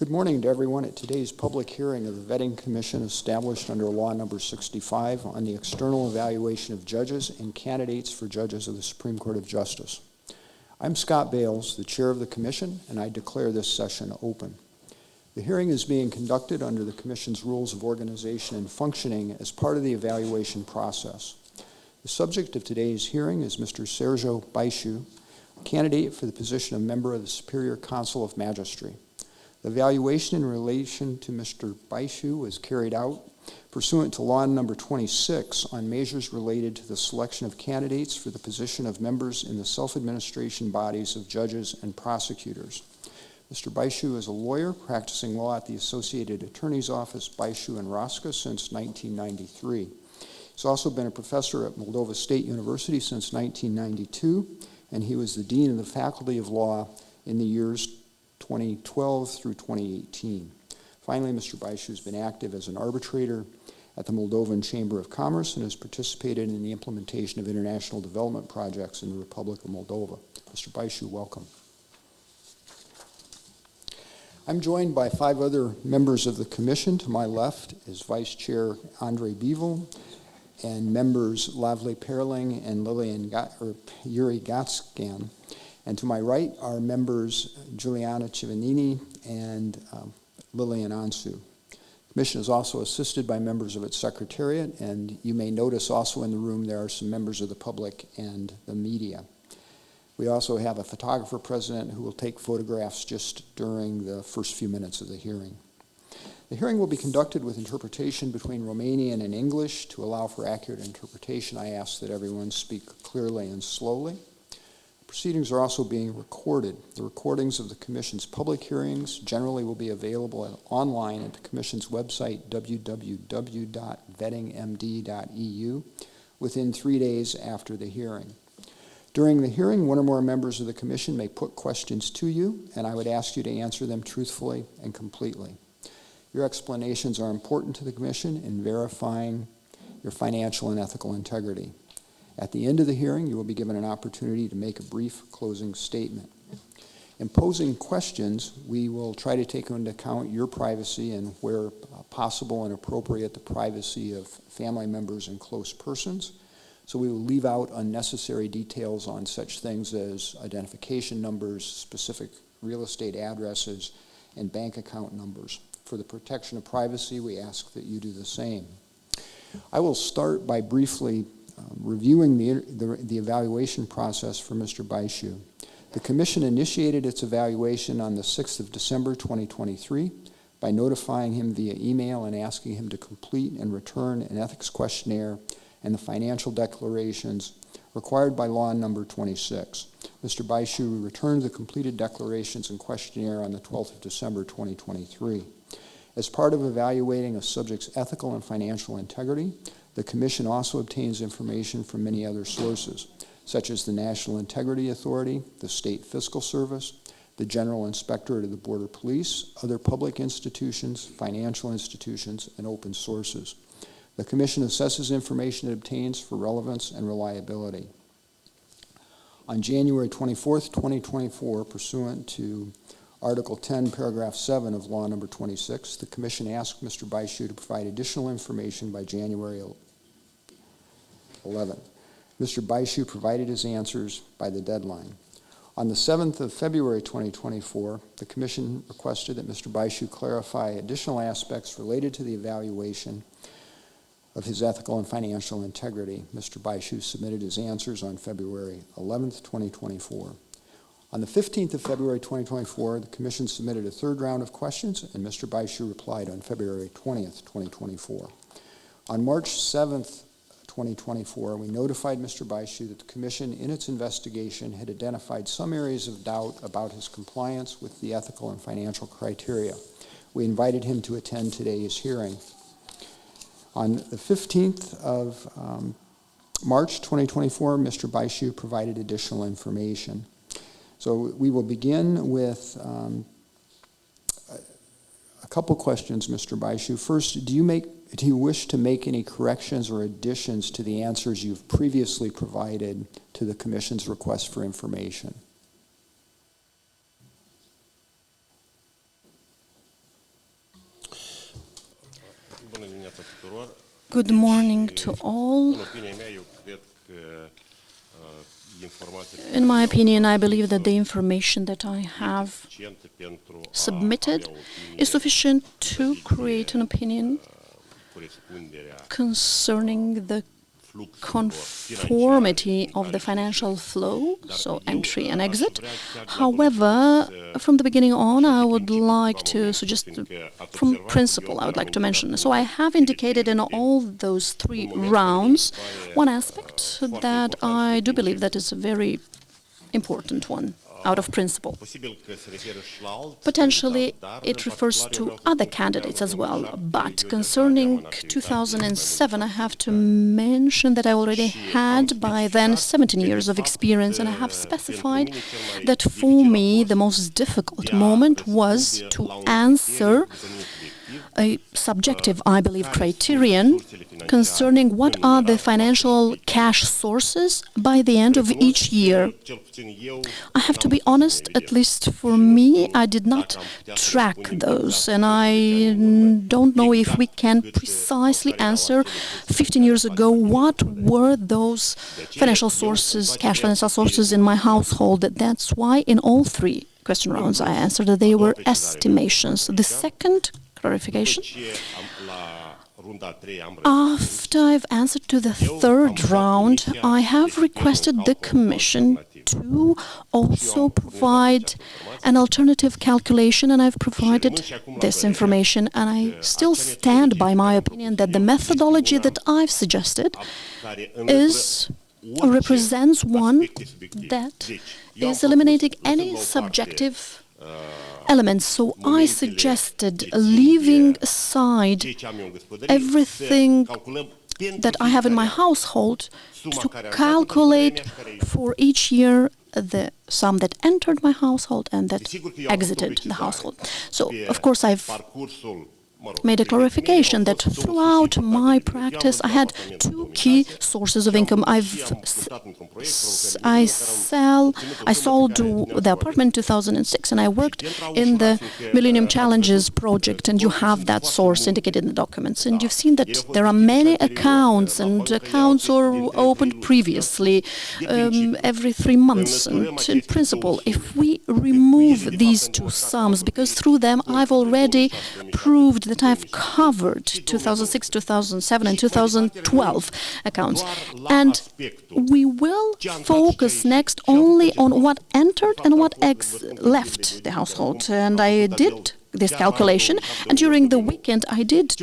Good morning to everyone at today's public hearing of the Vetting Commission established under Law Number 65 on the external evaluation of judges and candidates for judges of the Supreme Court of Justice. I'm Scott Bales, the chair of the commission, and I declare this session open. The hearing is being conducted under the Commission's Rules of Organization and Functioning as part of the evaluation process. The subject of today's hearing is Mr. Sergiu Băieșu, a candidate for the position of member of the Superior Council of Magistracy. The evaluation in relation to Mr. Băieșu was carried out pursuant to Law Number 26 on measures related to the selection of candidates for the position of members in the self-administration bodies of judges and prosecutors. Mr. Băieșu is a lawyer practicing law at the Associated Attorney's Office, Băieșu and Rosca, since 1993. He's also been a professor at Moldova State University since 1992, and he was the Dean of the Faculty of Law in the years 2012 through 2018. Finally, Mr. Băieșu has been active as an arbitrator at the Moldovan Chamber of Commerce and has participated in the implementation of international development projects in the Republic of Moldova. Mr. Băieșu, welcome. I'm joined by 5 other members of the commission. To my left is Vice Chair Andrei Bevel and members Lavle Perling and Yuri Gatskan. And to my right are members Juliana Civanini and Lillian Ansu. The commission is also assisted by members of its secretariat, and you may notice also in the room there are some members of the public and the media. We also have a photographer present who will take photographs just during the first few minutes of the hearing. The hearing will be conducted with interpretation between Romanian and English. To allow for accurate interpretation, I ask that everyone speak clearly and slowly. Proceedings are also being recorded. The recordings of the Commission's public hearings generally will be available online at the Commission's website, www.vettingmd.eu, within 3 days after the hearing. During the hearing, one or more members of the Commission may put questions to you, and I would ask you to answer them truthfully and completely. Your explanations are important to the Commission in verifying your financial and ethical integrity. At the end of the hearing, you will be given an opportunity to make a brief closing statement. In posing questions, we will try to take into account your privacy and, where possible and appropriate, the privacy of family members and close persons. So we will leave out unnecessary details on such things as identification numbers, specific real estate addresses, and bank account numbers. For the protection of privacy, we ask that you do the same. I will start by briefly reviewing the evaluation process for Mr. Băieșu. The Commission initiated its evaluation on the 6th of December 2023 by notifying him via email and asking him to complete and return an ethics questionnaire and the financial declarations required by Law Number 26. Mr. Băieșu returned the completed declarations and questionnaire on the 12th of December 2023. As part of evaluating a subject's ethical and financial integrity, the Commission also obtains information from many other sources, such as the National Integrity Authority, the State Fiscal Service, the General Inspectorate of the Border Police, other public institutions, financial institutions, and open sources. The Commission assesses information it obtains for relevance and reliability. On January 24, 2024, pursuant to Article 10, Paragraph 7 of Law Number 26, the Commission asked Mr. Băieșu to provide additional information by January 11. Mr. Băieșu provided his answers by the deadline. On the 7th of February 2024, the Commission requested that Mr. Băieșu clarify additional aspects related to the evaluation of his ethical and financial integrity. Mr. Băieșu submitted his answers on February 11th, 2024. On the 15th of February 2024, the Commission submitted a third round of questions, and Mr. Băieșu replied on February 20th, 2024. On March 7th, 2024, we notified Mr. Băieșu that the Commission, in its investigation, had identified some areas of doubt about his compliance with the ethical and financial criteria. We invited him to attend today's hearing. On the 15th of March 2024, Mr. Băieșu provided additional information. So we will begin with a couple questions, Mr. Băieșu. First, do you wish to make any corrections or additions to the answers you've previously provided to the Commission's request for information? Good morning to all. In my opinion, I believe that the information that I have submitted is sufficient to create an opinion concerning the conformity of the financial flow, so entry and exit. However, from the beginning on, I would like to suggest, from principle, I would like to mention. So I have indicated in all those 3 rounds one aspect that I do believe that is a very important one, out of principle. Potentially, it refers to other candidates as well, but concerning 2007, I have to mention that I already had by then 17 years of experience, and I have specified that for me the most difficult moment was to answer a subjective, I believe, criterion concerning what are the financial cash sources by the end of each year. I have to be honest, at least for me, I did not track those, and I don't know if we can precisely answer 15 years ago what were those financial sources, cash financial sources in my household. That's why in all 3 question rounds I answered that they were estimations. The second clarification, after I've answered to the 3rd round, I have requested the Commission to also provide an alternative calculation, and I've provided this information, and I still stand by my opinion that the methodology that I've suggested represents one that is eliminating any subjective elements. So I suggested leaving aside everything that I have in my household to calculate for each year the sum that entered my household and that exited the household. So, of course, I've made a clarification that throughout my practice I had 2 key sources of income. I sold the apartment in 2006, and I worked in the Millennium Challenges project, and you have that source indicated in the documents. And you've seen that there are many accounts, and accounts are opened previously every 3 months. And in principle, if we remove these 2 sums, because through them I've already proved that I've covered 2006, 2007 and 2012 accounts. And we will focus next only on what entered and what left the household. And I did this calculation, and during the weekend I did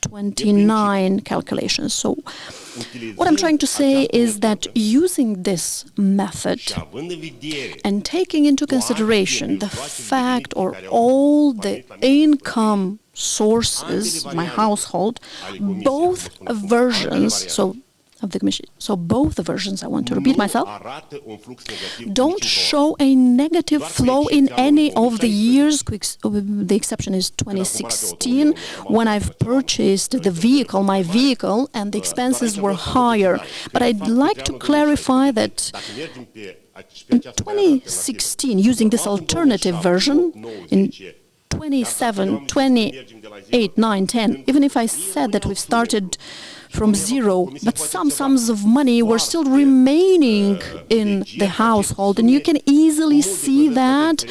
29 calculations. So what I'm trying to say is that using this method and taking into consideration the fact or all the income sources of my household, both versions, of the Commission. So both the versions, I want to repeat myself, don't show a negative flow in any of the years. The exception is 2016, when I've purchased the vehicle, my vehicle, and the expenses were higher. But I'd like to clarify that in 2016, using this alternative version, in 27, 28, 9, 10, even if I said that we've started from 0, but some sums of money were still remaining in the household, and you can easily see that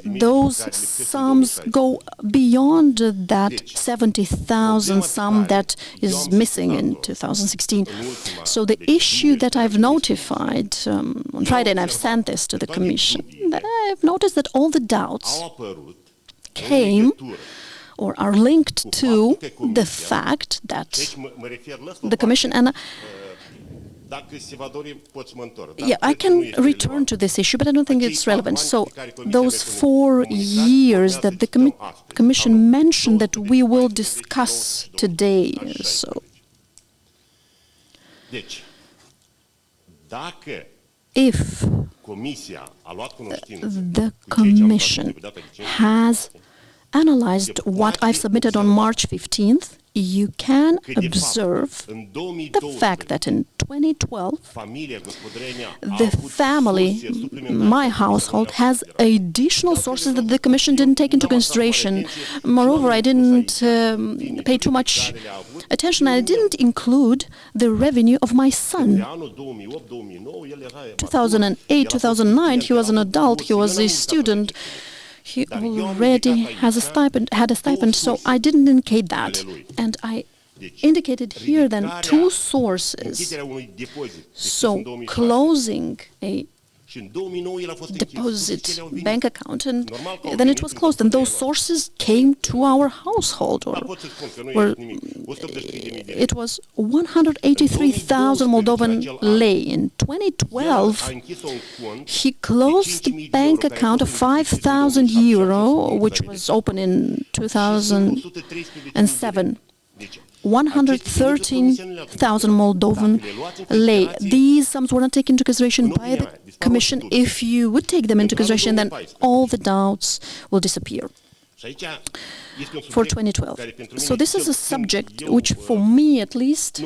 those sums go beyond that 70,000 sum that is missing in 2016. So the issue that I've notified on Friday, and I've sent this to the Commission, I've noticed that all the doubts came or are linked to the fact that the Commission, and I can return to this issue, but I don't think it's relevant. So those 4 years that the Commission mentioned that we will discuss today. So if the Commission has analyzed what I've submitted on March 15th, you can observe the fact that in 2012, the family, my household, has additional sources that the Commission didn't take into consideration. Moreover, I didn't pay too much attention. I didn't include the revenue of my son. 2008, 2009, he was an adult, he was a student. He already had a stipend, so I didn't indicate that. And I indicated here then two sources. So closing a deposit bank account, and then it was closed, and those sources came to our household, or it was 183,000 Moldovan lei. In 2012, he closed the bank account of 5,000 euro, which was open in 2007. 113,000 Moldovan lei. These sums were not taken into consideration by the Commission. If you would take them into consideration, then all the doubts will disappear for 2012. So this is a subject which, for me at least,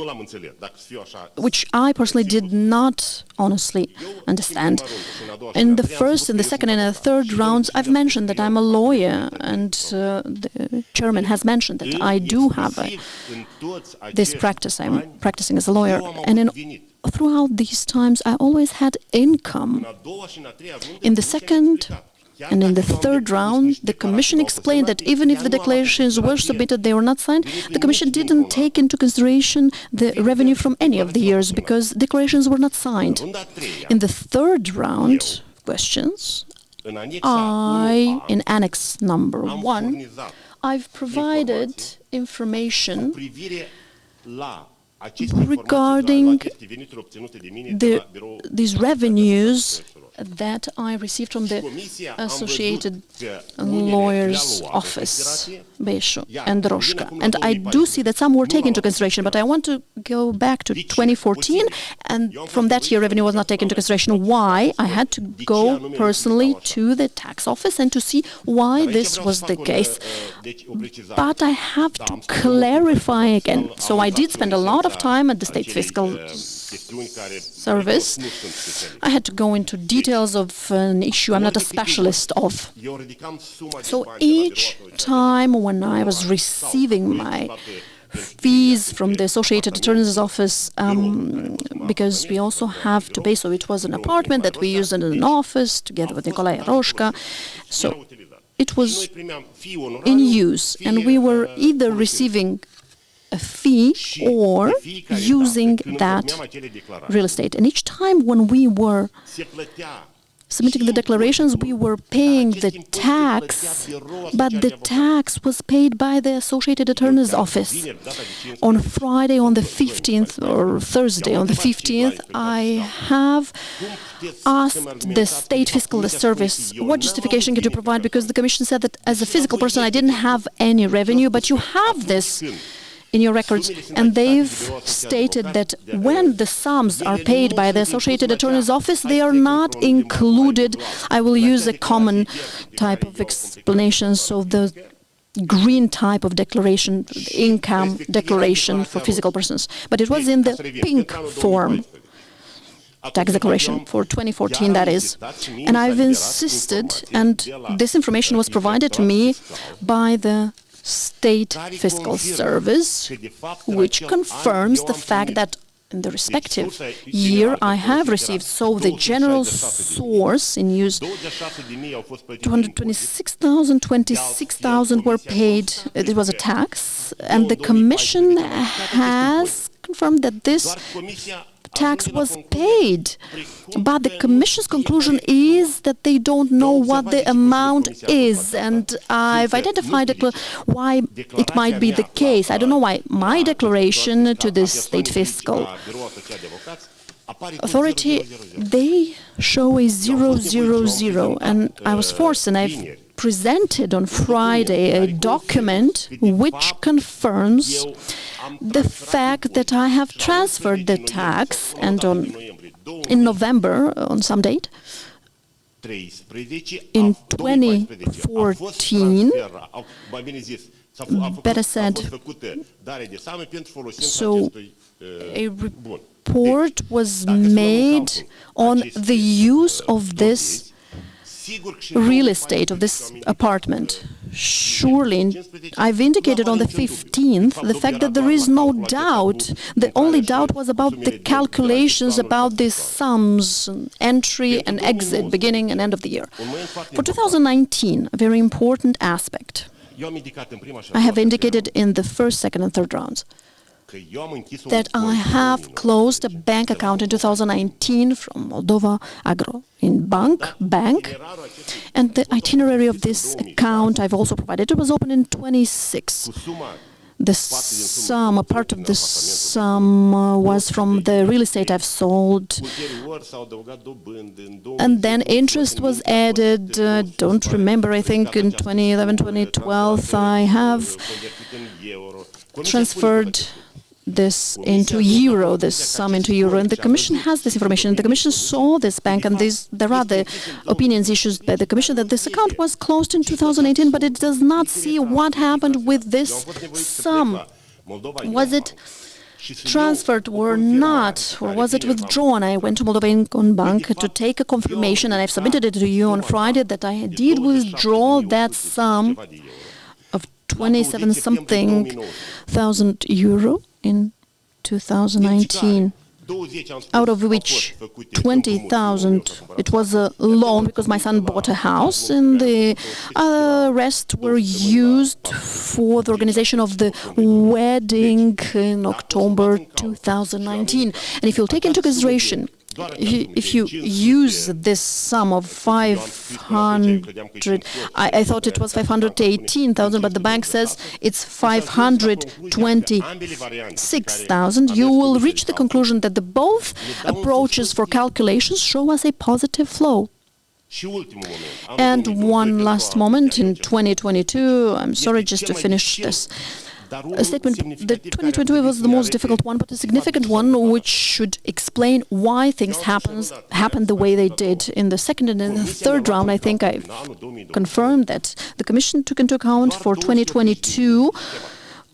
which I personally did not honestly understand. In the first, in the second, and the third rounds, I've mentioned that I'm a lawyer, and the chairman has mentioned that I do have this practice. I'm practicing as a lawyer, and throughout these times, I always had income. In the second and in the third round, the Commission explained that even if the declarations were submitted, they were not signed, the Commission didn't take into consideration the revenue from any of the years because declarations were not signed. In the third round questions, in Annex number 1, I've provided information regarding these revenues that I received from the Associated Lawyers Office, Băieșu and Roșca. And I do see that some were taken into consideration, but I want to go back to 2014, and from that year revenue was not taken into consideration. Why? I had to go personally to the tax office and to see why this was the case. But I have to clarify again. So I did spend a lot of time at the State Fiscal Service. I had to go into details of an issue I'm not a specialist of. So each time when I was receiving my fees from the Associated Attorney's Office, because we also have to pay, so it was an apartment that we used in an office together with Nicolae Roșca. So it was in use, and we were either receiving a fee or using that real estate. And each time when we were submitting the declarations, we were paying the tax, but the tax was paid by the Associated Attorney's Office. On Friday, on the 15th, or Thursday, on the 15th, I have asked the State Fiscal Service, what justification could you provide? Because the Commission said that as a physical person, I didn't have any revenue, but you have this in your records, and they've stated that when the sums are paid by the Associated Attorney's Office, they are not included. I will use a common type of explanation, so the green type of declaration, the income declaration for physical persons. But it was in the pink form, tax declaration for 2014, that is. And I've insisted, and this information was provided to me by the State Fiscal Service, which confirms the fact that in the respective year I have received, so the general source in use, 226,000, 26,000 were paid, it was a tax, and the Commission has confirmed that this tax was paid, but the Commission's conclusion is that they don't know what the amount is, and I've identified why it might be the case. I don't know why my declaration to the State Fiscal Authority, they show a 000, and I was forced, and I've presented on Friday a document which confirms the fact that I have transferred the tax, and in November, on some date, In 2014, better said, so a report was made on the use of this real estate, of this apartment. Surely, I've indicated on the 15th the fact that there is no doubt. The only doubt was about the calculations, about the sums, entry and exit, beginning and end of the year. For 2019, a very important aspect I have indicated in the first, second and third rounds, that I have closed a bank account in 2019 from Moldova Agro in bank, and the itinerary of this account I've also provided. It was opened in 26. The sum, a part of the sum was from the real estate I've sold, and then interest was added. Don't remember, I think in 2011, 2012, I have transferred this into euro, this sum into euro, and the Commission has this information. The Commission saw this bank, and there are the opinions issued by the Commission that this account was closed in 2018, but it does not see what happened with this sum. Was it transferred or not, or was it withdrawn? I went to Moldova Bank to take a confirmation, and I've submitted it to you on Friday that I did withdraw that sum of 27-something thousand euro in 2019, out of which 20,000, it was a loan because my son bought a house, and the rest were used for the organization of the wedding in October 2019. And if you'll take into consideration, if you use this sum of 500, I thought it was 518,000, but the bank says it's 526,000, you will reach the conclusion that the both approaches for calculations show us a positive flow. And one last moment, in 2022, I'm sorry, just to finish this statement, the 2022 was the most difficult one, but a significant one, which should explain why things happened the way they did. In the second and in the third round, I think I confirmed that the Commission took into account for 2022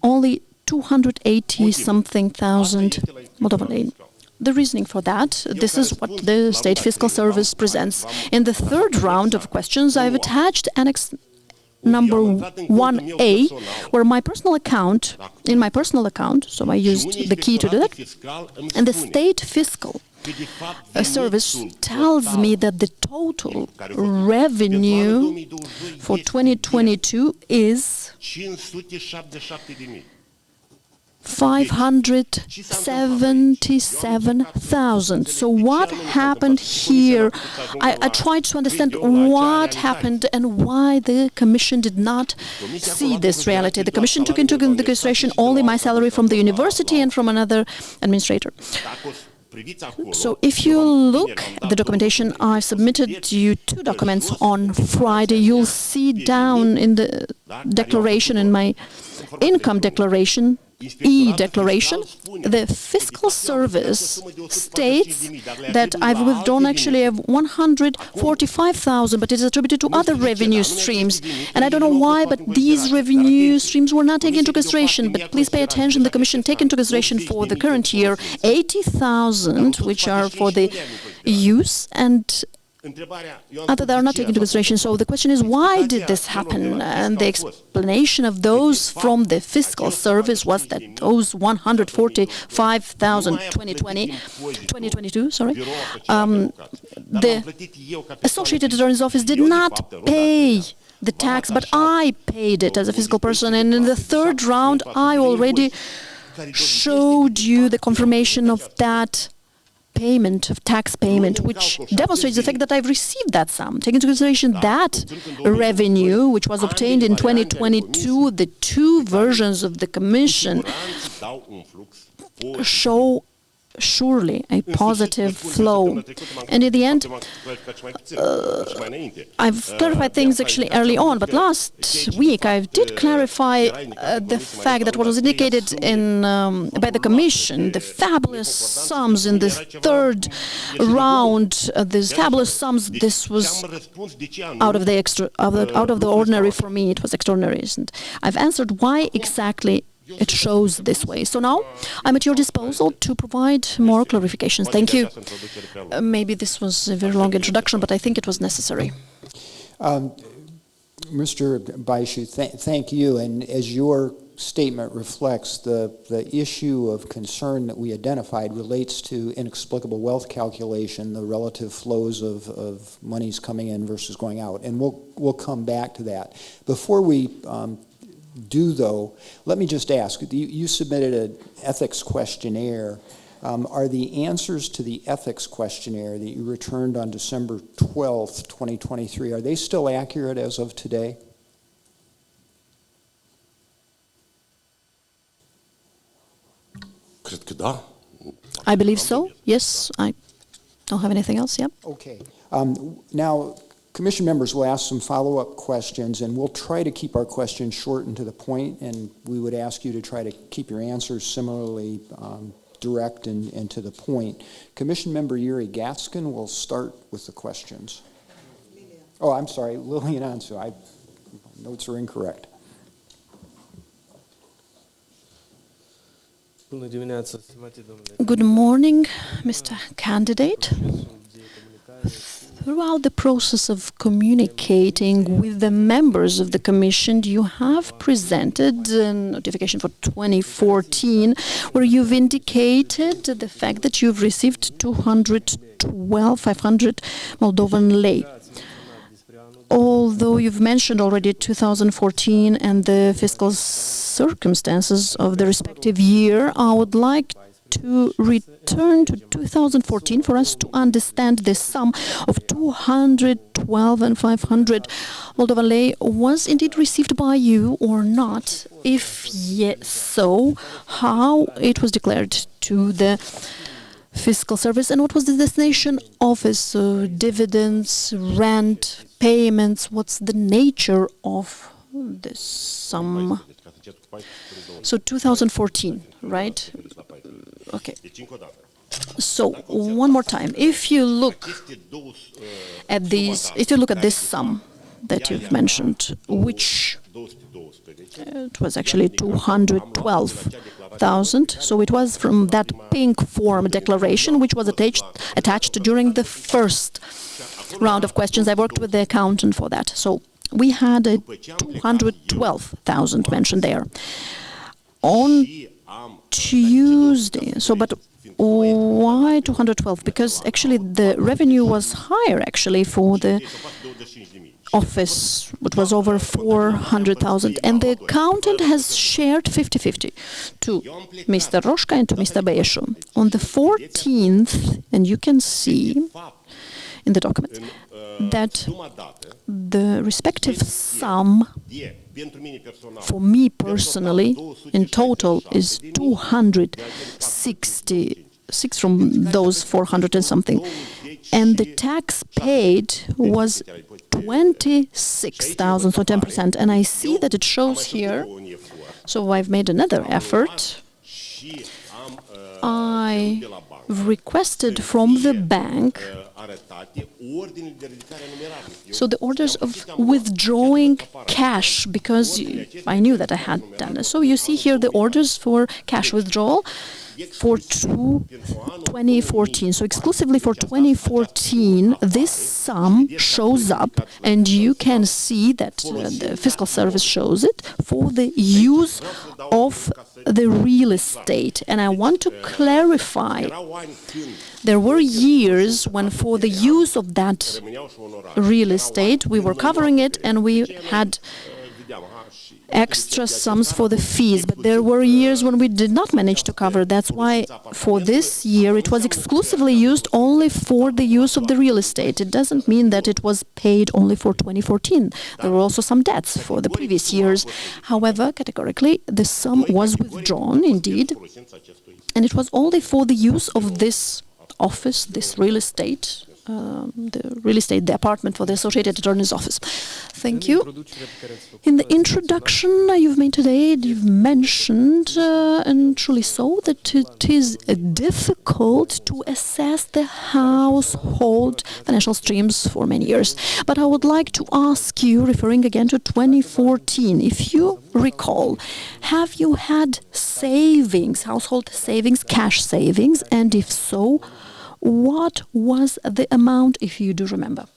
only 280-something thousand Moldovan. The reasoning for that, this is what the State Fiscal Service presents. In the third round of questions, I've attached Annex number 1A, where in my personal account, so I used the key to do that, and the State Fiscal Service tells me that the total revenue for 2022 is 577,000. So what happened here? I tried to understand what happened and why the Commission did not see this reality. The Commission took into consideration only my salary from the university and from another administrator. So if you look at the documentation, I submitted you 2 documents on Friday. You'll see down in the declaration, in my income declaration, e-declaration, the Fiscal Service states that I've withdrawn actually 145,000, but it is attributed to other revenue streams. And I don't know why, but these revenue streams were not taken into consideration. But please pay attention, the Commission take into consideration for the current year 80,000, which are for the use, and other that are not taken into consideration. So the question is, why did this happen? And the explanation of those from the Fiscal Service was that those 145,000 2022, the Associated Attorney's Office did not pay the tax, but I paid it as a fiscal person. And in the third round, I already showed you the confirmation of that payment, of tax payment, which demonstrates the fact that I've received that sum. Take into consideration that revenue, which was obtained in 2022, the 2 versions of the Commission show surely a positive flow. And in the end, I've clarified things actually early on, but last week I did clarify the fact that what was indicated by the Commission, the fabulous sums in this third round, these fabulous sums, this was out of the ordinary for me. It was extraordinary. And I've answered why exactly it shows this way. So now I'm at your disposal to provide more clarifications. Thank you. Maybe this was a very long introduction, but I think it was necessary. Mr. Băieșu, thank you. And as your statement reflects, the issue of concern that we identified relates to inexplicable wealth calculation, the relative flows of monies coming in versus going out. And we'll come back to that. Before we though, let me just ask, you submitted an ethics questionnaire. Are the answers to the ethics questionnaire that you returned on December 12th, 2023, are they still accurate as of today? I believe so. Yes, I don't have anything else. Yep. Okay. Now, Commission members will ask some follow-up questions, and we'll try to keep our questions short and to the point, and we would ask you to try to keep your answers similarly direct and to the point. Commission member Yuri Gatskin will start with the questions. Oh, I'm sorry, Lillian Ansu. Notes are incorrect. Good morning, Mr. Candidate. Throughout the process of communicating with the members of the Commission, you have presented a notification for 2014 where you've indicated the fact that you've received 212,500 Moldovan lei. Although you've mentioned already 2014 and the fiscal circumstances of the respective year, I would like to return to 2014 for us to understand the sum of 212,500 Moldovan lei was indeed received by you or not. If yes, so how it was declared to the fiscal service and what was the destination of it? So dividends, rent, payments, what's the nature of this sum? So 2014, right? Okay. So one more time, if you look at this sum that you've mentioned, which it was actually 212,000. So it was from that pink form declaration which was attached during the first round of questions. I worked with the accountant for that. So we had a 212,000 mentioned there. On Tuesday, but why 212? Because actually the revenue was higher actually for the office, which was over 400,000, and the accountant has shared 50-50 to Mr. Roșca and to Mr. Băieșu. On the 14th, and you can see in the document that the respective sum for me personally in total is 266 from those 400 and something, and the tax paid was 26,000, so 10%, and I see that it shows here. So I've made another effort. I requested from the bank so the orders of withdrawing cash, because I knew that I had done this. So you see here the orders for cash withdrawal for 2014. So exclusively for 2014, this sum shows up, and you can see that the fiscal service shows it for the use of the real estate. And I want to clarify, there were years when for the use of that real estate, we were covering it and we had extra sums for the fees, but there were years when we did not manage to cover. That's why for this year it was exclusively used only for the use of the real estate. It doesn't mean that it was paid only for 2014. There were also some debts for the previous years. However, categorically, the sum was withdrawn, indeed, And it was only for the use of this office, this real estate, the apartment for the Associated Attorney's Office. Thank you. In the introduction you've made today, you've mentioned, and truly so, that it is difficult to assess the household financial streams for many years. But I would like to ask you, referring again to 2014, if you recall, have you had savings, household savings, cash savings, and if so, what was the amount, if you do remember?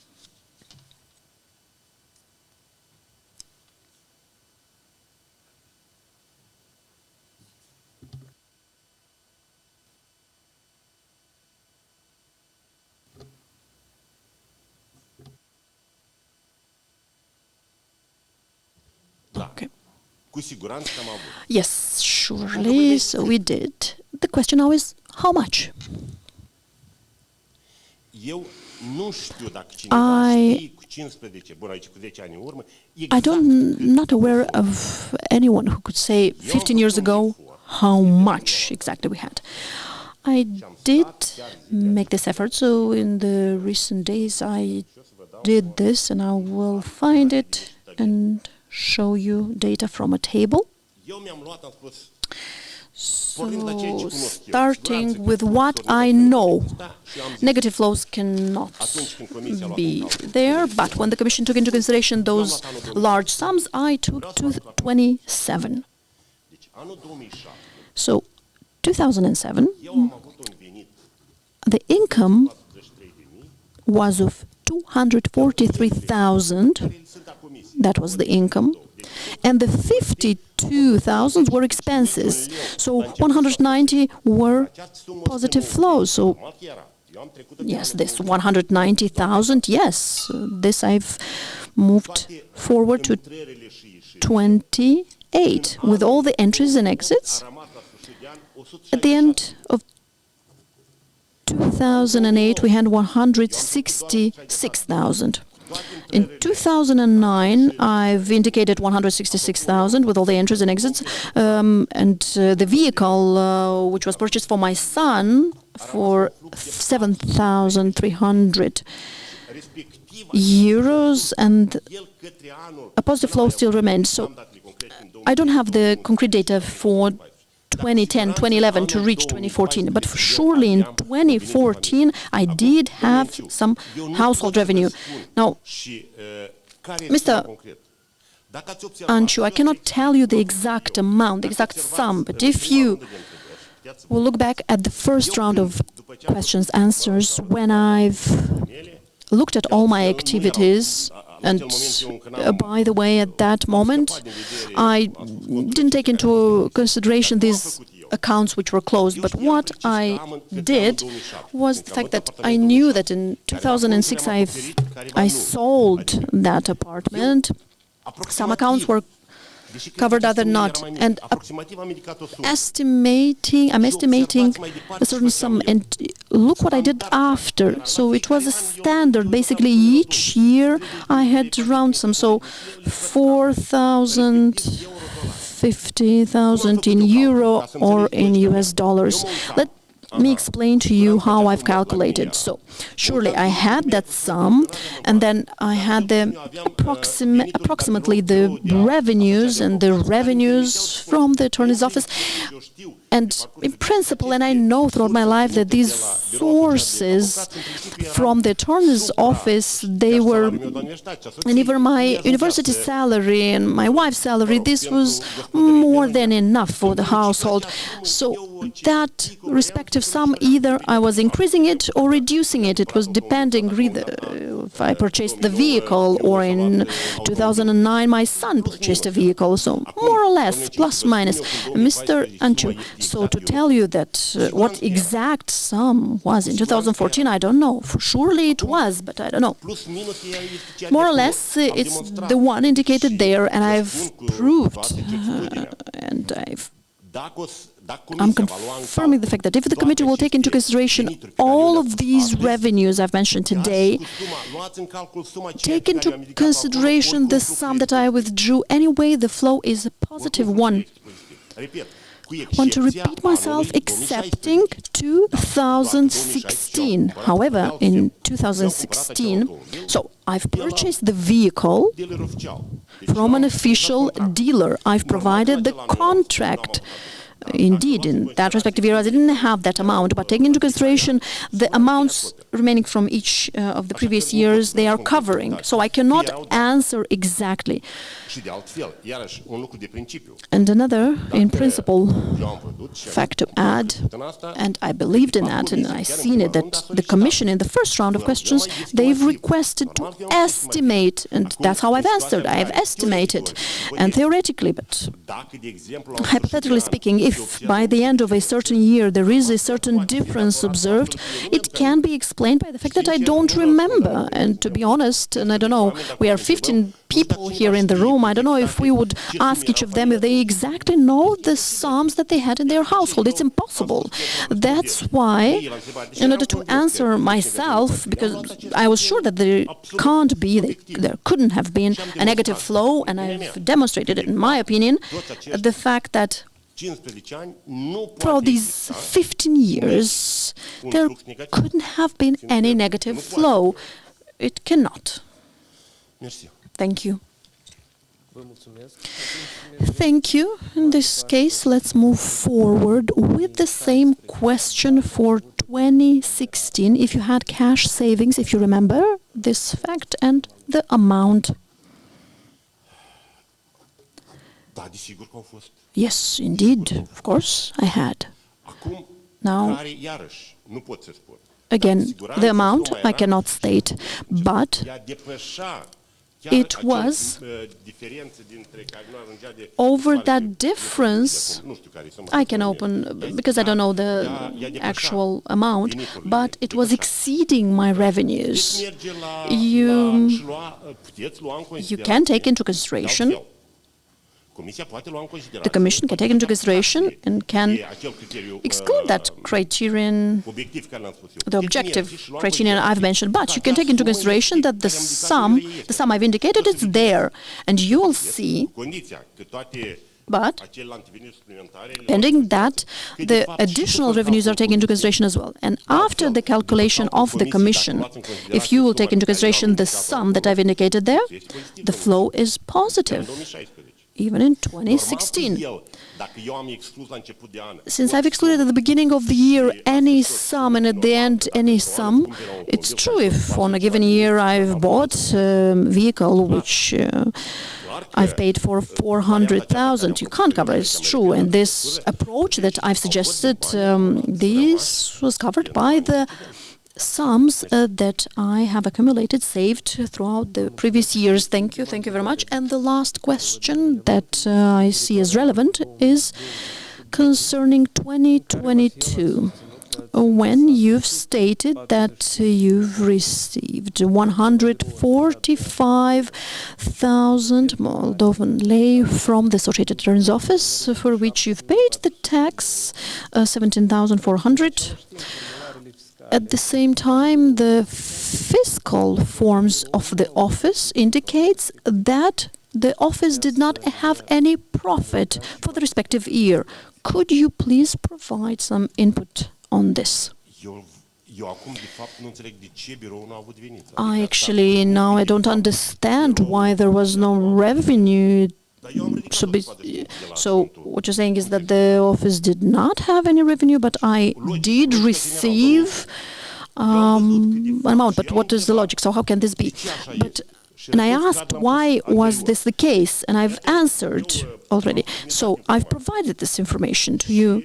Okay. Yes, surely, so we did. The question now is, how much? I'm not aware of anyone who could say 15 years ago how much exactly we had. I did make this effort, so in the recent days I did this, and I will find it and show you data from a table. So, starting with what I know, negative flows cannot be there, but when the Commission took into consideration those large sums, I took 27. So, 2007, the income was of 243,000, that was the income, and the 52,000 were expenses, so 190 were positive flows. So yes, this 190,000, yes, this I've moved forward to 28 with all the entries and exits. At the end of 2008, we had 166,000. In 2009, I've indicated 166,000 with all the entries and exits, and the vehicle, which was purchased for my son, for 7,300 euros, and a positive flow still remains. So I don't have the concrete data for 2010, 2011 to reach 2014, but surely in 2014 I did have some household revenue. Now, Mr. Anciu, I cannot tell you the exact amount, the exact sum, but if you will look back at the first round of questions, answers, when I've looked at all my activities, and by the way, at that moment, I didn't take into consideration these accounts which were closed, but what I did was the fact that I knew that in 2006 I sold that apartment. Some accounts were covered, other not, and I'm estimating a certain sum, and look what I did after. So it was a standard, basically each year I had around some, so 4,000, 50,000 in euro or in US dollars. Let me explain to you how I've calculated. So surely I had that sum, and then I had the approximately the revenues and the revenues from the attorney's office. And in principle, and I know throughout my life that these sources from the attorney's office, they were, and even my university salary and my wife's salary, this was more than enough for the household. So that respective sum, either I was increasing it or reducing it. It was depending if I purchased the vehicle, or in 2009 my son purchased a vehicle. So more or less, plus minus. Mr. Anciu, so to tell you that what exact sum was in 2014, I don't know. Surely it was, but I don't know. More or less, it's the one indicated there, and I've proved, and I'm confirming the fact that if the committee will take into consideration all of these revenues I've mentioned today, take into consideration the sum that I withdrew, anyway, the flow is a positive one. want to repeat myself, excepting 2016. However, in 2016, so I've purchased the vehicle from an official dealer. I've provided the contract. Indeed, in that respective year, I didn't have that amount, but taking into consideration the amounts remaining from each of the previous years, they are covering. So I cannot answer exactly. And another, in principle, fact to add, and I believed in that, and I've seen it, that the Commission, in the first round of questions, they've requested to estimate, and that's how I've answered. I've estimated, and theoretically, but hypothetically speaking, if by the end of a certain year there is a certain difference observed, it can be explained by the fact that I don't remember. And to be honest, and I don't know, we are 15 people here in the room, I don't know if we would ask each of them if they exactly know the sums that they had in their household. It's impossible. That's why, in order to answer myself, because I was sure that there can't be, there couldn't have been a negative flow, and I've demonstrated it, in my opinion, the fact that throughout these 15 years, there couldn't have been any negative flow. It cannot. Thank you. Thank you. In this case, let's move forward with the same question for 2016. If you had cash savings, if you remember this fact, and the amount. Yes, indeed, of course, I had. Now, again, the amount I cannot state, but it was over that difference. I can open, because I don't know the actual amount, but it was exceeding my revenues. You can take into consideration, the Commission can take into consideration and can exclude that criterion, the objective criterion I've mentioned, but you can take into consideration that the sum I've indicated is there, and you will see, but pending that, the additional revenues are taken into consideration as well. And after the calculation of the Commission, if you will take into consideration the sum that I've indicated there, the flow is positive. Even in 2016. Since I've excluded at the beginning of the year any sum and at the end any sum, it's true if on a given year I've bought a vehicle which I've paid for 400,000, you can't cover it, it's true. And this approach that I've suggested, this was covered by the sums that I have accumulated, saved throughout the previous years. Thank you very much. And the last question that I see as relevant is concerning 2022, when you've stated that you've received 145,000 Moldovan lei from the Associated Attorney's Office, for which you've paid the tax, 17,400. At the same time, the fiscal forms of the office indicates that the office did not have any profit for the respective year. Could you please provide some input on this? I actually now I don't understand why there was no revenue. So what you're saying is that the office did not have any revenue, but I did receive an amount. But what is the logic? So how can this be? And I asked why was this the case, and I've answered already. So I've provided this information to you.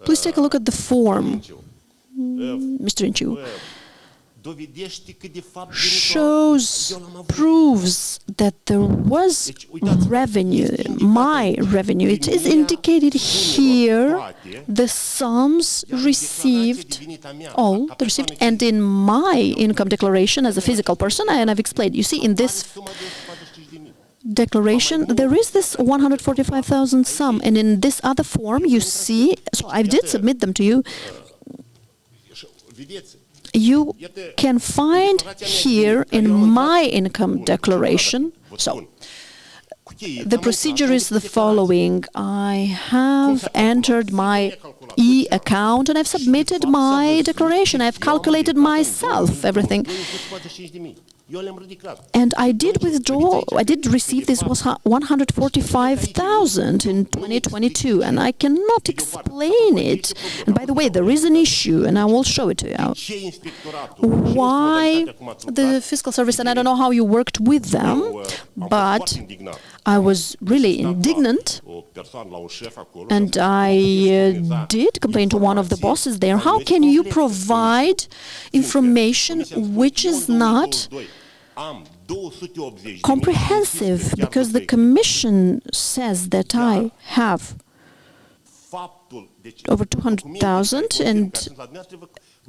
Please take a look at the form, Mr. Inciu. Proves that there was revenue, my revenue. It is indicated here, the sums received, all received, and in my income declaration as a physical person, and I've explained, you see, in this declaration, there is this 145,000 sum, and in this other form, you see, so I did submit them to you. You can find here in my income declaration, so The procedure is the following. I have entered my e-account and I've submitted my declaration. I've calculated myself everything. And I did receive this was 145,000 in 2022, and I cannot explain it. And by the way, there is an issue, and I will show it to you. Why the fiscal service, and I don't know how you worked with them, but I was really indignant, and I did complain to one of the bosses there. How can you provide information which is not comprehensive? Because the Commission says that I have over 200,000, and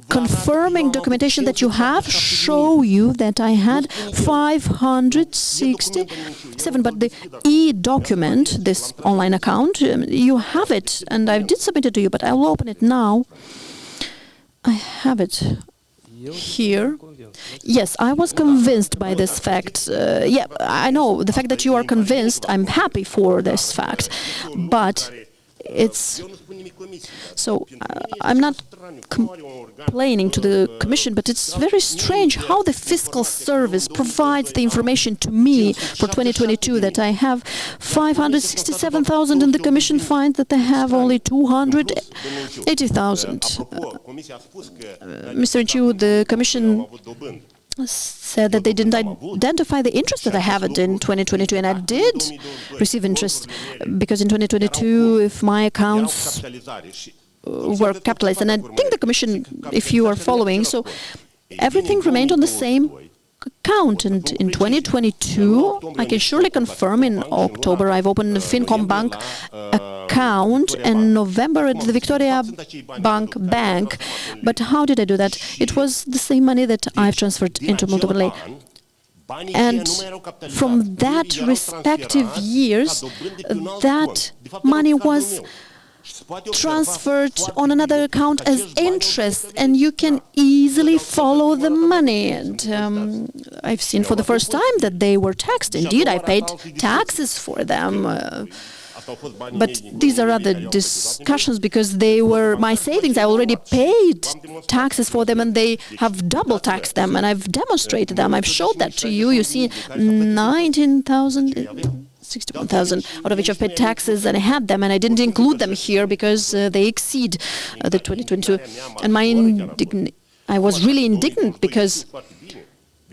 confirming documentation that you have show you that I had 567. But the e-document, this online account, you have it, and I did submit it to you, but I will open it now. I have it here. Yes, I was convinced by this fact. Yeah, I know the fact that you are convinced, I'm happy for this fact, but it's so I'm not complaining to the Commission, but it's very strange how the fiscal service provides the information to me for 2022 that I have 567,000 and the Commission finds that I have only 280,000. Mr. Chu, the Commission said that they didn't identify the interest that I have in 2022, and I did receive interest because in 2022, if my accounts were capitalized, and I think the Commission, if you are following, so everything remained on the same account, and in 2022, I can surely confirm in October I've opened a Fincom Bank account, and November at the Victoria Bank. But how did I do that? It was the same money that I've transferred into Moldova. And from that respective years, that money was transferred on another account as interest, and you can easily follow the money. And I've seen for the first time that they were taxed. Indeed, I paid taxes for them. But these are other discussions because they were my savings. I already paid taxes for them, and they have double taxed them, and I've demonstrated them. I've showed that to you. You see 61,000, out of which I've paid taxes, and I had them, and I didn't include them here because they exceed the 2022. And I was really indignant because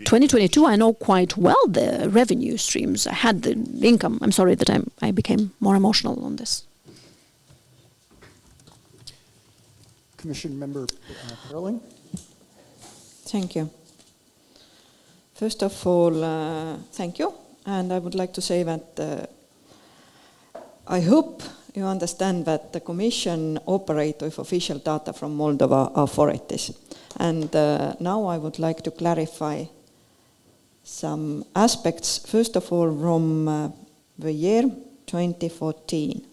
2022, I know quite well the revenue streams. I had the income. I'm sorry that I became more emotional on this. Commission Member Perling. Thank you. First of all, thank you. And I would like to say that I hope you understand that the Commission operates with official data from Moldova authorities. And now I would like to clarify some aspects, first of all, from the year 2014.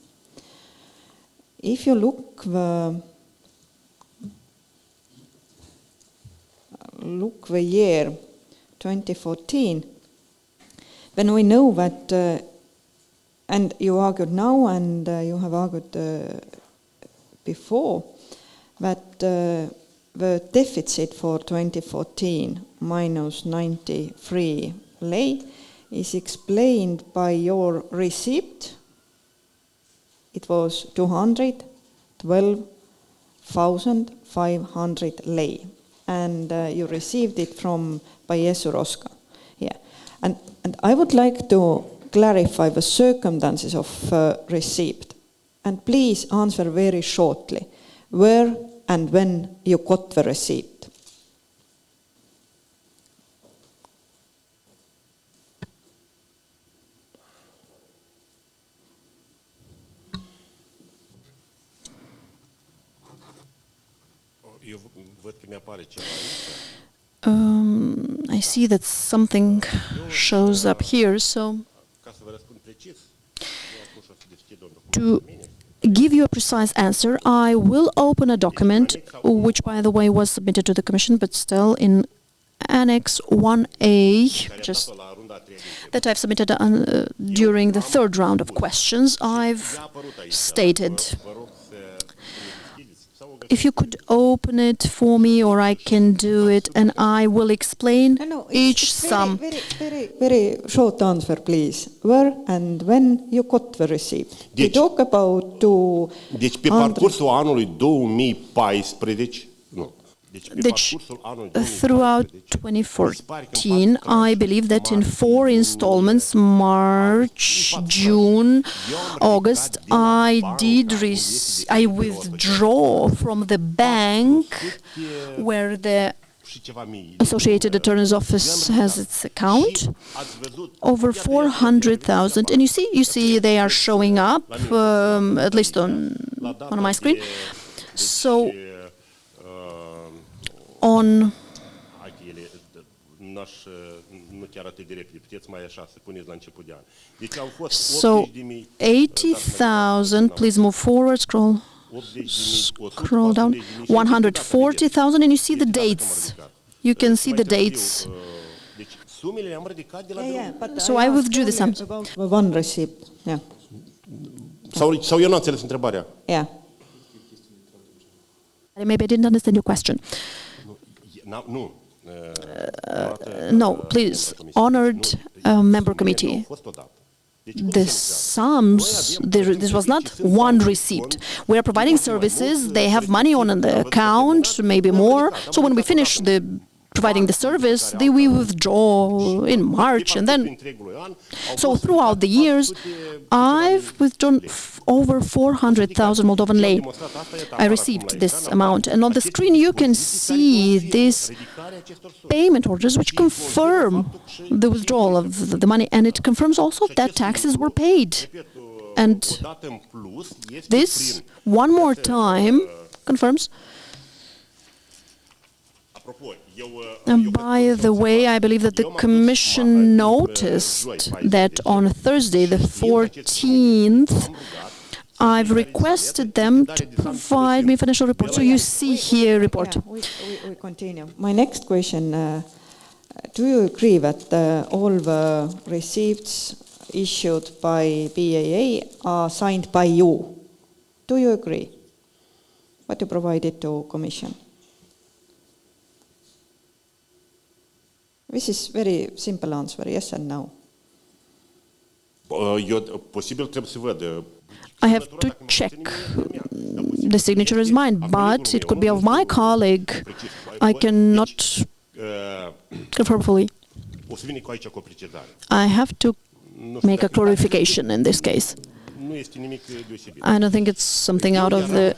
If you look the year 2014, then we know that, and you argued now and you have argued before, that the deficit for 2014, minus 93 lei, is explained by your receipt. It was 212,500 lei, and you received it from Băieșu Roska. Yeah. And I would like to clarify the circumstances of receipt. And please answer very shortly. Where and when you got the receipt? I see that something shows up here, so to give you a precise answer, I will open a document, which, by the way, was submitted to the Commission, but still in Annex 1A, just that I've submitted during the third round of questions, I've stated. If you could open it for me, or I can do it, and I will explain each sum. Very short answer, please. Where and when you got the receipt? We talk about Deci pe parcursul anului 2014, nu. Throughout 2014, I believe that in 4 installments, March, June, August, I withdraw from the bank where the Associated Attorney's Office has its account, over 400,000. And you see they are showing up, at least on my screen. So, on so 80,000, please move forward, scroll down, 140,000, and you see the dates. You can see the dates. So I withdrew the sums. One receipt, yeah. Sau eu n-am înțeles întrebarea. Yeah. Maybe I didn't understand your question. No, please, honored member committee. The sums, this was not one receipt. We are providing services, they have money on the account, maybe more. So when we finish providing the service, we withdraw in March, and then, so throughout the years, I've withdrawn over 400,000 Moldovan lei. I received this amount, and on the screen you can see these payment orders which confirm the withdrawal of the money, and it confirms also that taxes were paid. And this, one more time, confirms. And by the way, I believe that the Commission noticed that on Thursday, the 14th, I've requested them to provide me financial report. So you see here report. Yeah, we continue. My next question, do you agree that all the receipts issued by BAA are signed by you? Do you agree? What you provided to Commission? This is very simple answer, yes and no. Posibil trebuie să văd. I have to check. The signature is mine, but it could be of my colleague. I cannot confirm fully. I have to make a clarification in this case. I don't think it's something out of the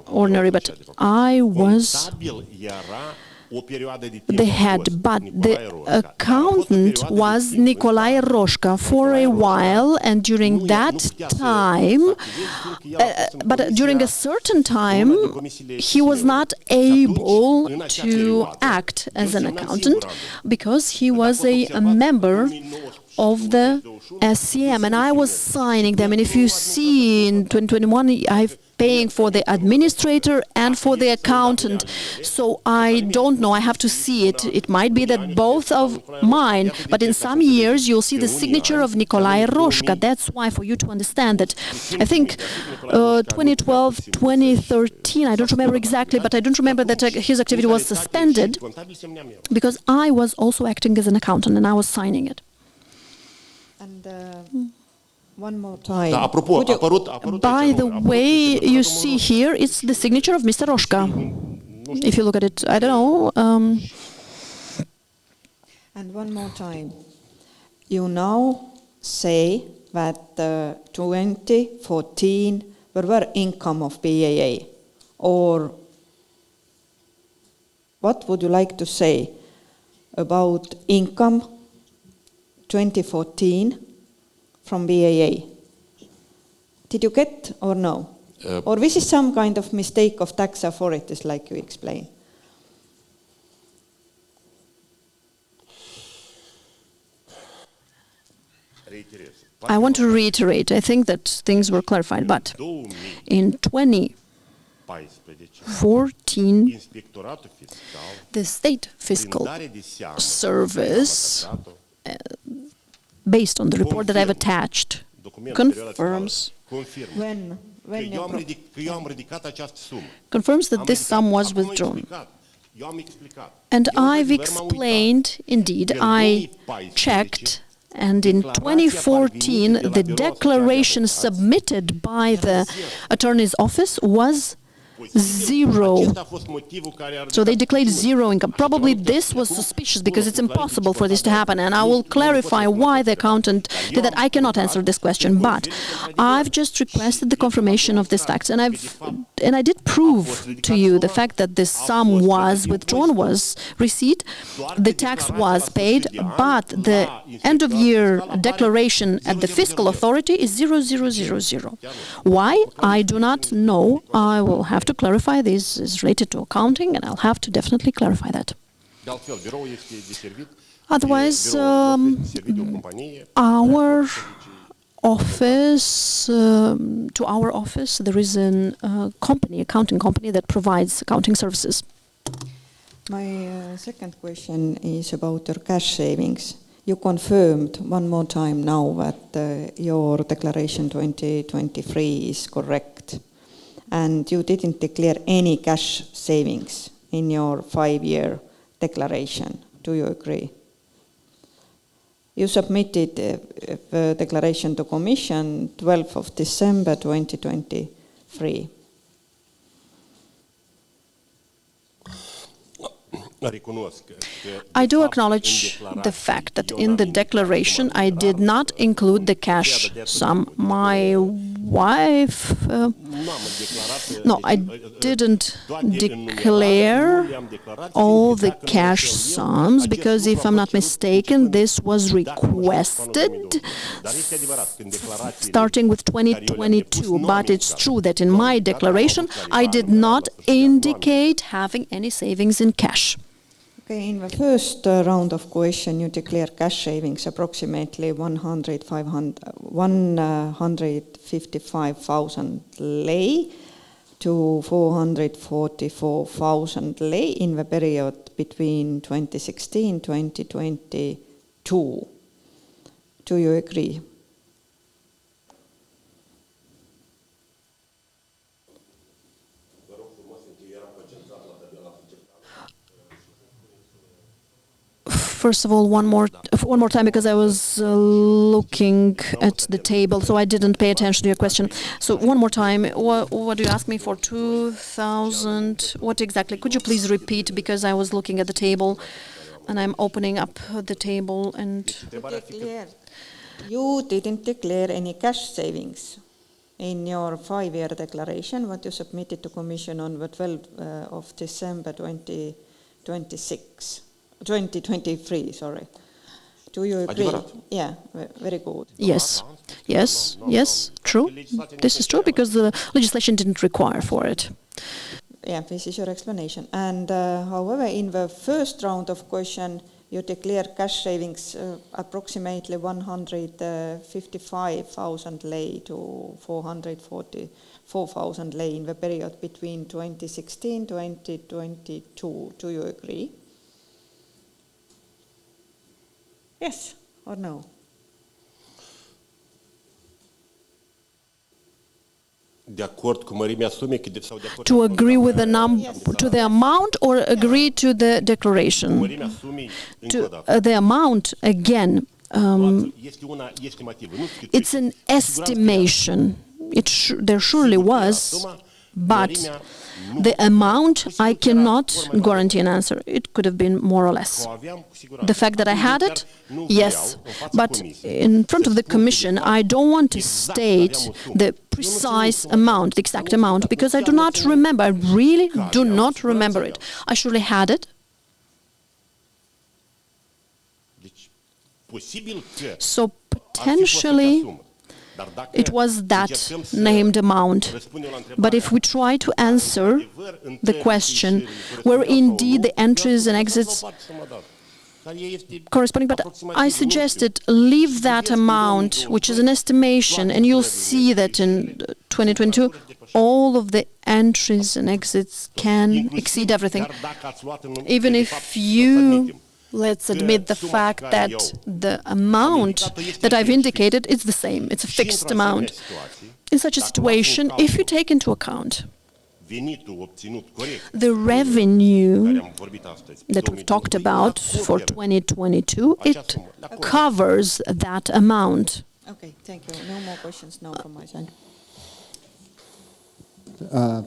ordinary, but I was the head, but the accountant was Nicolae Roșca for a while, and during that time, but during a certain time, he was not able to act as an accountant because he was a member of the SCM, and I was signing them. And if you see in 2021, I've paying for the administrator and for the accountant. So I don't know, I have to see it. It might be that both of mine, but in some years you'll see the signature of Nicolae Roșca. That's why, for you to understand that, I think 2012, 2013, I don't remember exactly, but I don't remember that his activity was suspended because I was also acting as an accountant and I was signing it. And one more time. By the way, you see here, it's the signature of Mr. Roșca. If you look at it, I don't know. And one more time. You now say that 2014 were income of BAA. Or what would you like to say about income 2014 from BAA? Did you get or no? Or this is some kind of mistake of tax authorities, like you explained? I want to reiterate, I think that things were clarified, but in 2014, the State Fiscal Service based on the report that I've attached, confirms that this sum was withdrawn. And I've explained, indeed, I checked, and in 2014, the declaration submitted by the attorney's office was zero. So they declared zero income. Probably this was suspicious because it's impossible for this to happen, and I will clarify why the accountant did that. I cannot answer this question, but I've just requested the confirmation of these facts, and I did prove to you the fact that this sum was withdrawn, was received, the tax was paid, but the end of year declaration at the fiscal authority is 0000. Why? I do not know. I will have to clarify. This is related to accounting, and I'll have to definitely clarify that. Otherwise, our office, to our office, there is an accounting company that provides accounting services. My second question is about your cash savings. You confirmed one more time now that your declaration 2023 is correct, and you didn't declare any cash savings in your 5-year declaration. Do you agree? You submitted a declaration to Commission 12th of December 2023. I do acknowledge the fact that in the declaration I did not include the cash sum. My wife, no, I didn't declare all the cash sums because, if I'm not mistaken, this was requested starting with 2022. But it's true that in my declaration I did not indicate having any savings in cash. Okay, in the first round of question, you declare cash savings approximately 155,000 lei to 444,000 lei in the period between 2016 and 2022. Do you agree? First of all, one more time, because I was looking at the table, so I didn't pay attention to your question. So one more time, what do you ask me for? 2,000? What exactly? Could you please repeat, because I was looking at the table and I'm opening up the table and... You didn't declare any cash savings in your 5-year declaration, what you submitted to Commission on the 12th of December 2023, sorry. Do you agree? Yeah, very good. Yes, true. This is true because the legislation didn't require for it. Yeah, this is your explanation. And however, in the first round of question, you declare cash savings approximately 155,000 lei to 444,000 lei in the period between 2016 and 2022. Do you agree? Yes or no? To agree with the to the amount, or agree to the declaration? To the amount, again, it's an estimation. There surely was, but the amount, I cannot guarantee an answer. It could have been more or less. The fact that I had it, yes, but in front of the Commission, I don't want to state the precise amount, the exact amount, because I do not remember. I really do not remember it. I surely had it. So potentially it was that named amount. But if we try to answer the question, where indeed the entries and exits corresponding, but I suggested leave that amount, which is an estimation, and you'll see that in 2022 all of the entries and exits can exceed everything. Even if you let's admit the fact that the amount that I've indicated is the same. It's a fixed amount. In such a situation, if you take into account the revenue that we've talked about for 2022, it covers that amount. Okay, thank you. No more questions now from my side.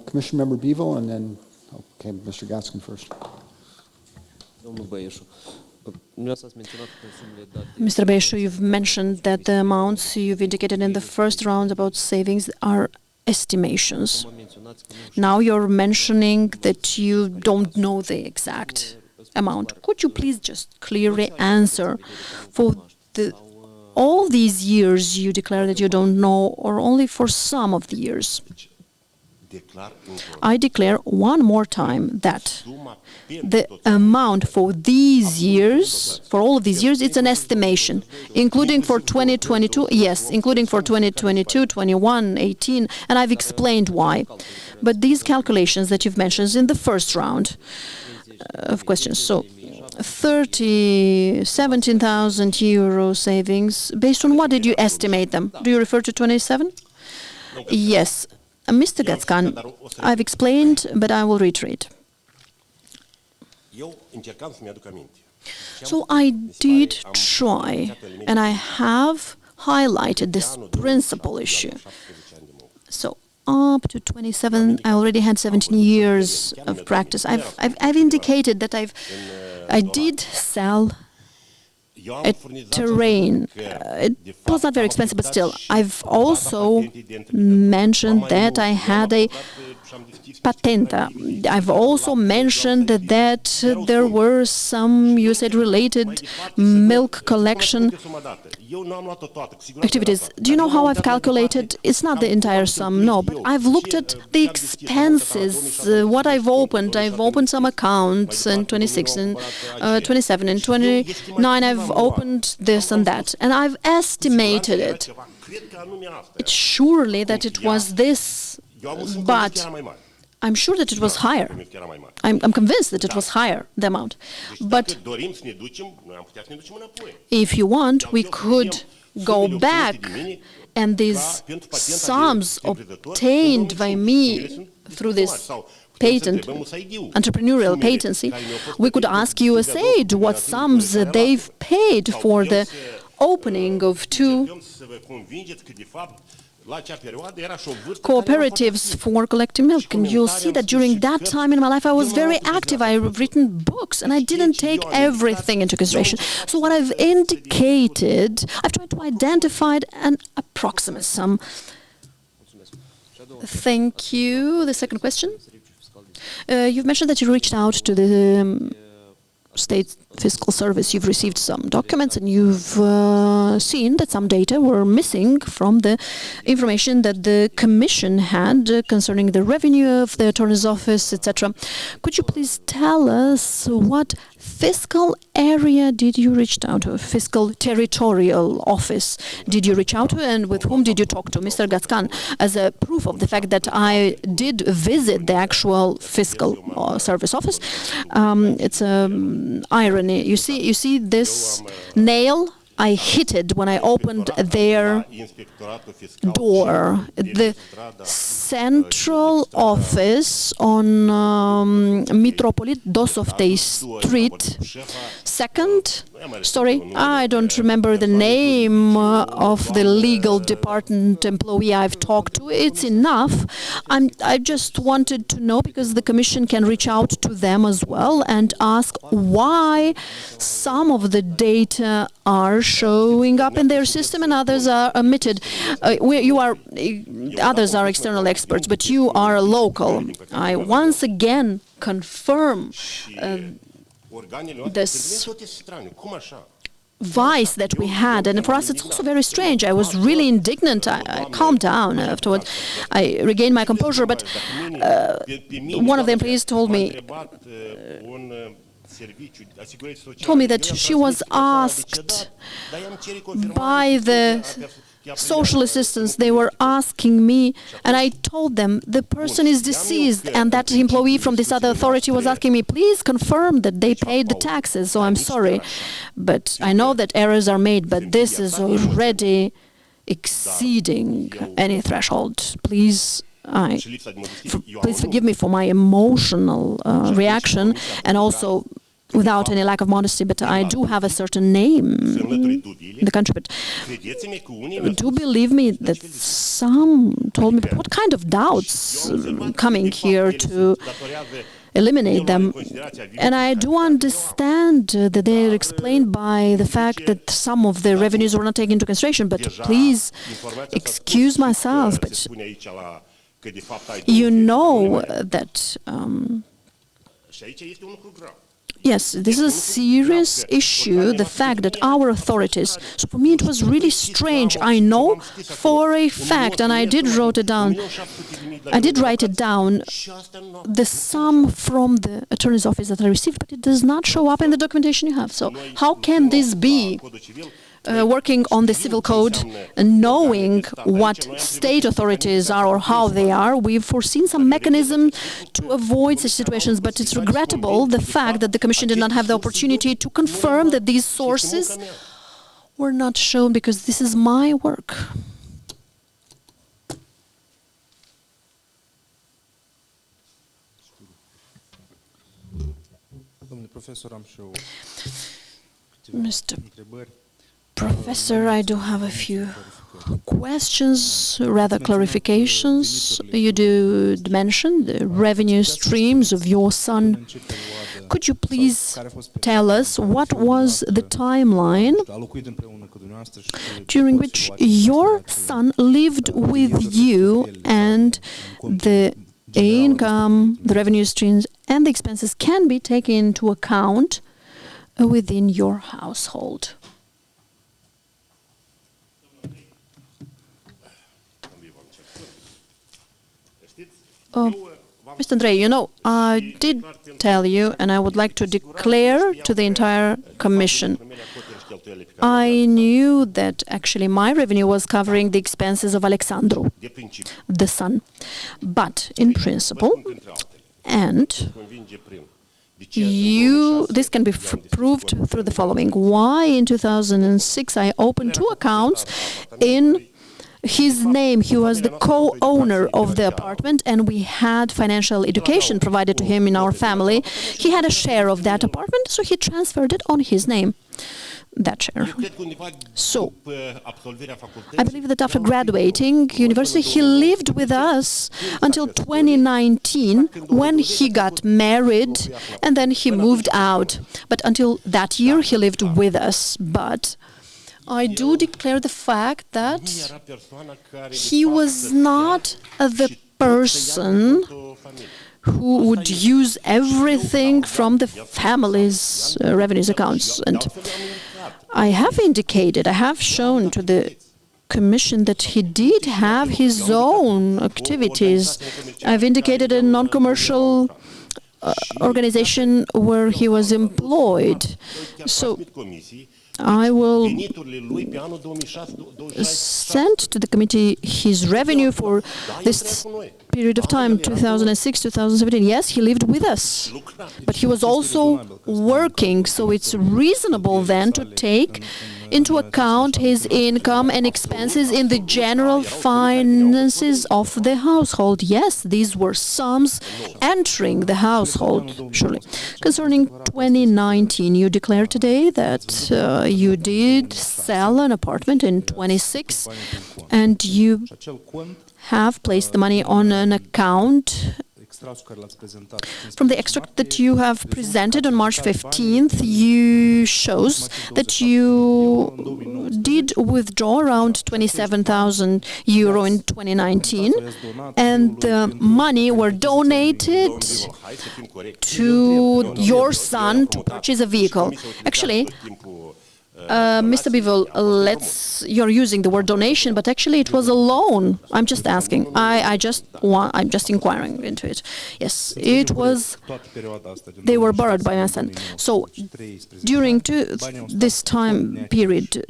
Commission Member Beeville, and then, okay, Mr. Gatskin first. Mr. Băieșu, you've mentioned that the amounts you've indicated in the first round about savings are estimations. Now you're mentioning that you don't know the exact amount. Could you please just clearly answer for all these years you declare that you don't know, or only for some of the years? I declare one more time that the amount for these years, for all of these years, it's an estimation, including for 2022, yes, including for 2022, 21, 18, and I've explained why. But these calculations that you've mentioned in the first round of questions, so 17,000 euro savings, based on what did you estimate them? Do you refer to 27? Yes. Mr. Gatskan, I've explained, but I will reiterate. So I did try, and I have highlighted this principal issue. So up to 27, I already had 17 years of practice. I've indicated that I did sell a terrain. It was not very expensive, but still. I've also mentioned that I had a patenta. I've also mentioned that there were some USAID-related milk collection activities. Do you know how I've calculated? It's not the entire sum, no, but I've looked at the expenses, what I've opened. I've opened some accounts in 26 and 27 and 29. I've opened this and that, and I've estimated it. It's surely that it was this, but I'm sure that it was higher. I'm convinced that it was higher, the amount. But if you want, we could go back, and these sums obtained by me through this patent, entrepreneurial patency, we could ask USAID what sums they've paid for the opening of 2 cooperatives for collecting milk, and you'll see that during that time in my life I was very active. I've written books and I didn't take everything into consideration. So what I've indicated, I've tried to identify an approximate sum. Thank you. The second question. You've mentioned that you reached out to the State Fiscal Service. You've received some documents and you've seen that some data were missing from the information that the Commission had concerning the revenue of the Attorney's Office, etc. Could you please tell us what fiscal area did you reach out to? Fiscal territorial office did you reach out to, and with whom did you talk to? Mr. Gatskan, as a proof of the fact that I did visit the actual fiscal service office, it's an irony. You see this nail? I hit it when I opened their door. The central office on Mitropolit Dosovtei Street, second story. I don't remember the name of the legal department employee I've talked to. It's enough. I just wanted to know, because the Commission can reach out to them as well and ask why some of the data are showing up in their system and others are omitted. Others are external experts, but you are local. I once again confirm this vice that we had, and for us it's also very strange. I was really indignant. I calmed down afterwards. I regained my composure, but one of the employees told me, told me that she was asked by the social assistants. They were asking me, and I told them the person is deceased, and that employee from this other authority was asking me, please confirm that they paid the taxes. So I'm sorry, but I know that errors are made, but this is already exceeding any threshold. Please forgive me for my emotional reaction, and also without any lack of modesty, but I do have a certain name in the country. But do believe me that some told me, but what kind of doubts coming here to eliminate them? And I do understand that they are explained by the fact that some of the revenues were not taken into consideration, but please excuse myself, but you know that yes, this is a serious issue, the fact that our authorities, so for me it was really strange. I know for a fact, and I did write it down, the sum from the attorney's office that I received, but it does not show up in the documentation you have. So how can this be? Working on the civil code and knowing what state authorities are or how they are, we've foreseen some mechanism to avoid such situations, but it's regrettable the fact that the Commission did not have the opportunity to confirm that these sources were not shown, because this is my work. Mr. Professor, I do have a few questions, rather clarifications. You did mention the revenue streams of your son. Could you please tell us what was the timeline during which your son lived with you, and the income, the revenue streams, and the expenses can be taken into account within your household? Mr. Andrei, you know, I did tell you, and I would like to declare to the entire Commission, I knew that actually my revenue was covering the expenses of Alexandru, the son. But in principle, and this can be proved through the following. Why in 2006 I opened 2 accounts in his name. He was the co-owner of the apartment, and we had financial education provided to him in our family. He had a share of that apartment, so he transferred it on his name, that share. So, I believe that after graduating university, he lived with us until 2019, when he got married, and then he moved out. But until that year, he lived with us. But I do declare the fact that he was not the person who would use everything from the family's revenues accounts. And I have indicated, I have shown to the Commission that he did have his own activities. I've indicated a non-commercial organization where he was employed. So I will send to the committee his revenue for this period of time, 2006-2017. Yes, he lived with us, but he was also working, so it's reasonable then to take into account his income and expenses in the general finances of the household. Yes, these were sums entering the household, surely. Concerning 2019, you declared today that you did sell an apartment in 26, and you have placed the money on an account. From the extract that you have presented on March 15th, you shows that you did withdraw around 27,000 euro in 2019, and the money were donated to your son to purchase a vehicle. Actually, Mr. Bevel, you're using the word donation, but actually it was a loan. I'm just asking. I'm just inquiring into it. Yes, it was. They were borrowed by my son. So during this time period,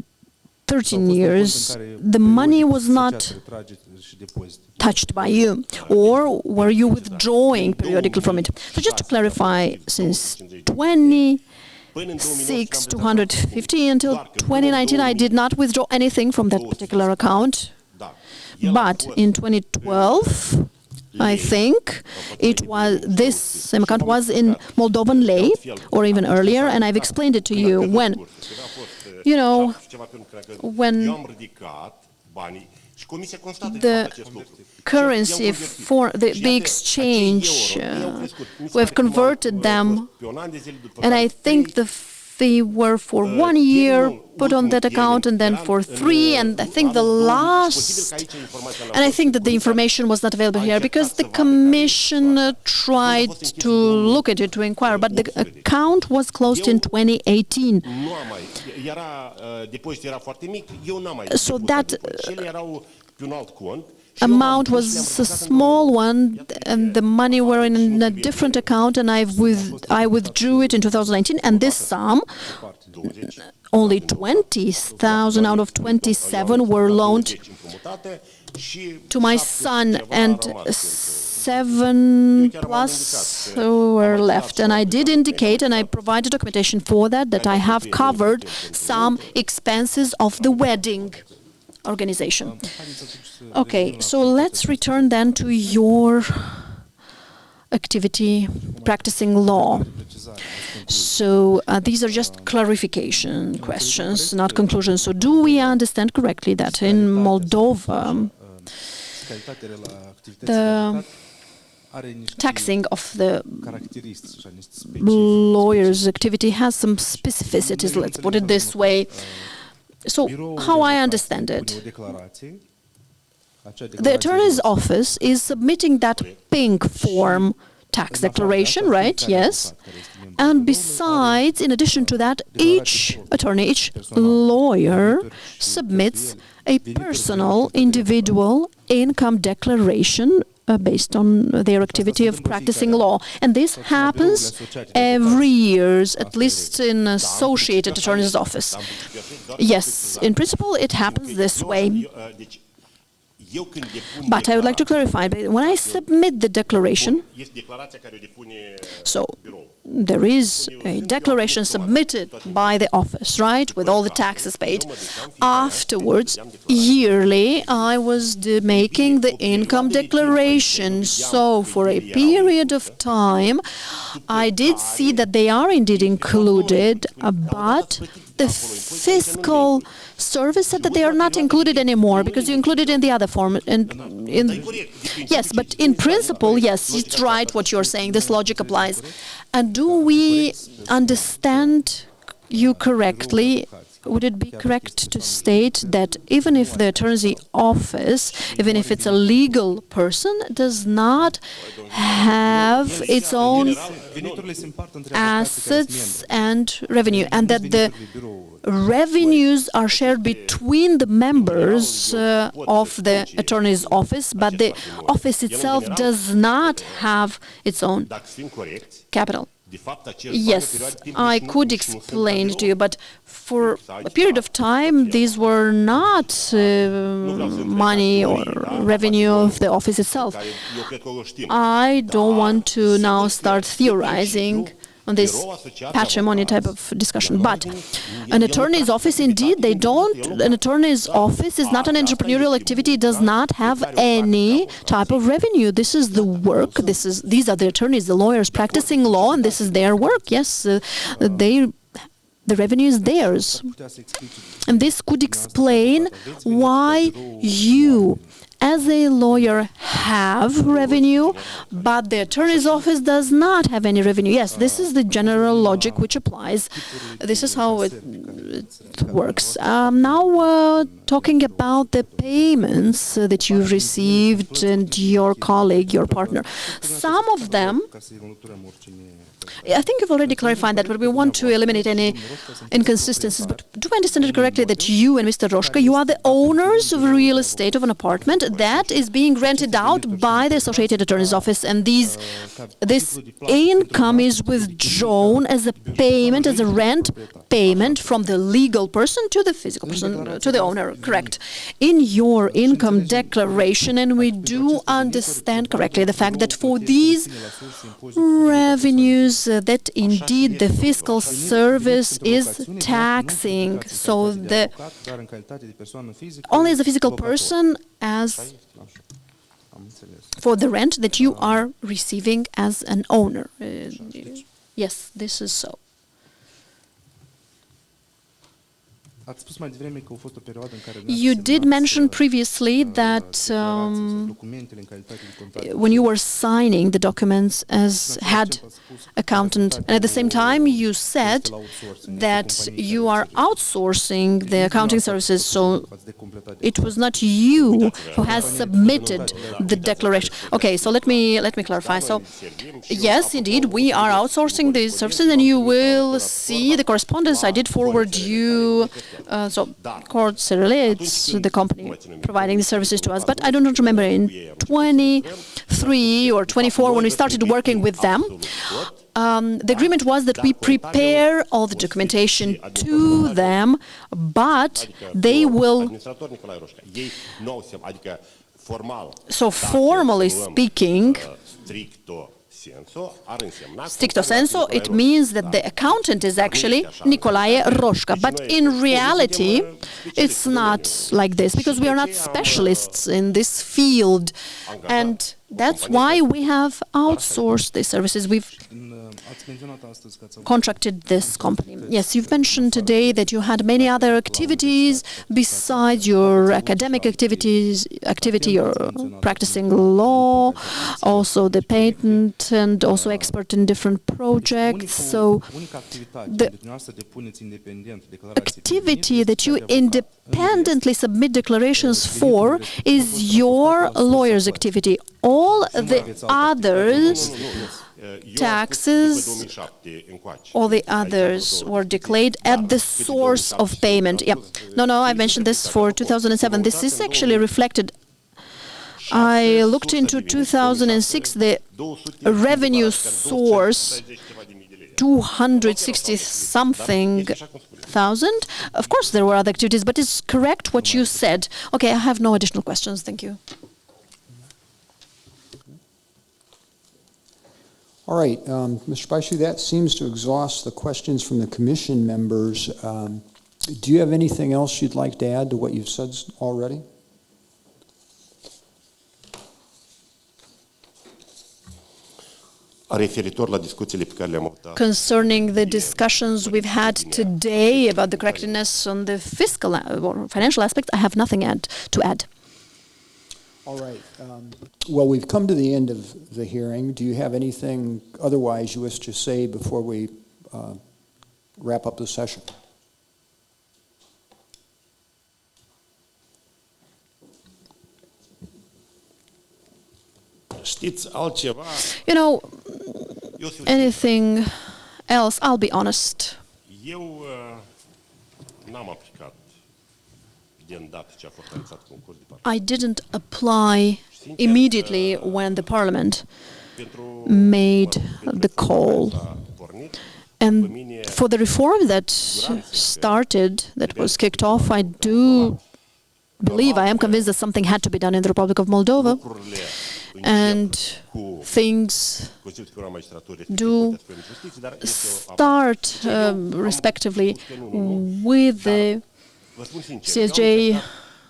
13 years, the money was not touched by you, or were you withdrawing periodically from it? So just to clarify, since 250 until 2019, I did not withdraw anything from that particular account. But in 2012, I think this same account was in Moldovan lei, or even earlier, and I've explained it to you when the currency for the exchange, we have converted them, and I think they were for 1 year put on that account, and then for 3, and I think the last, and I think that the information was not available here because the Commission tried to look at it, to inquire, but the account was closed in 2018. So that amount was a small one, and the money were in a different account, and I withdrew it in 2019, and this sum, only 20,000 out of 27 were loaned to my son, and 7 plus were left. And I did indicate, and I provided documentation for that I have covered some expenses of the wedding organization. Okay, so let's return then to your activity practicing law. So these are just clarification questions, not conclusions. So do we understand correctly that in Moldova, the taxing of the lawyer's activity has some specificities, let's put it this way. So how I understand it, the attorney's office is submitting that pink form tax declaration, right? Yes. And besides, in addition to that, each attorney, each lawyer submits a personal, individual income declaration based on their activity of practicing law. And this happens every year, at least in Associated Attorney's Office. Yes, in principle, it happens this way. But I would like to clarify, when I submit the declaration, so there is a declaration submitted by the office, right, with all the taxes paid. Afterwards, yearly, I was making the income declaration. So for a period of time, I did see that they are indeed included, but the fiscal service said that they are not included anymore because you included in the other form. Yes, but in principle, yes, it's right what you're saying. This logic applies. And do we understand you correctly? Would it be correct to state that even if the attorney's office, even if it's a legal person, does not have its own assets and revenue, and that the revenues are shared between the members of the attorney's office, but the office itself does not have its own capital? Yes, I could explain to you, but for a period of time, these were not money or revenue of the office itself. I don't want to now start theorizing on this patrimony type of discussion. But an attorney's office, indeed, an attorney's office is not an entrepreneurial activity, does not have any type of revenue. This is the work, these are the attorneys, the lawyers practicing law, and this is their work. Yes, the revenue is theirs. And this could explain why you, as a lawyer, have revenue, but the attorney's office does not have any revenue. Yes, this is the general logic which applies. This is how it works. Now, talking about the payments that you received and your colleague, your partner. Some of them, I think you've already clarified that, but we want to eliminate any inconsistencies. But do I understand it correctly that you and Mr. Roșca, you are the owners of real estate of an apartment that is being rented out by the Associated Attorney's Office, and this income is withdrawn as a payment, as a rent payment from the legal person to the physical person, to the owner, correct? In your income declaration, and we do understand correctly the fact that for these revenues that indeed the fiscal service is taxing, so only as a physical person as for the rent that you are receiving as an owner. Yes, this is so. You did mention previously that when you were signing the documents as head accountant, and at the same time you said that you are outsourcing the accounting services, so it was not you who has submitted the declaration. Okay, so let me clarify. So yes, indeed, we are outsourcing these services, and you will see the correspondence I did forward you. So, Sergiu, it's the company providing the services to us, but I do not remember in 23 or 24 when we started working with them. The agreement was that we prepare all the documentation to them, but they will. So, formally speaking, stricto sensu, it means that the accountant is actually Nicolae Roșca. But in reality, it's not like this, because we are not specialists in this field. And that's why we have outsourced the services. We've contracted this company. Yes, you've mentioned today that you had many other activities besides your academic activity, you're practicing law, also the patent, and also expert in different projects. So the activity that you independently submit declarations for is your lawyer's activity. All the others, taxes, all the others were declared at the source of payment. Yeah. No, I mentioned this for 2007. This is actually reflected. I looked into 2006, the revenue source, 260-something thousand. Of course, there were other activities, but it's correct what you said. Okay, I have no additional questions. Thank you. All right, Mr. Băieșu, that seems to exhaust the questions from the commission members. Do you have anything else you'd like to add to what you've said already? Concerning the discussions we've had today about the correctness on the fiscal or financial aspect, I have nothing to add. All right. Well, we've come to the end of the hearing. Do you have anything otherwise you wish to say before we wrap up the session? You know, anything else, I'll be honest. I didn't apply immediately when the Parliament made the call. And for the reform that started, that was kicked off, I do believe, I am convinced that something had to be done in the Republic of Moldova. And things do start respectively with the CSJ,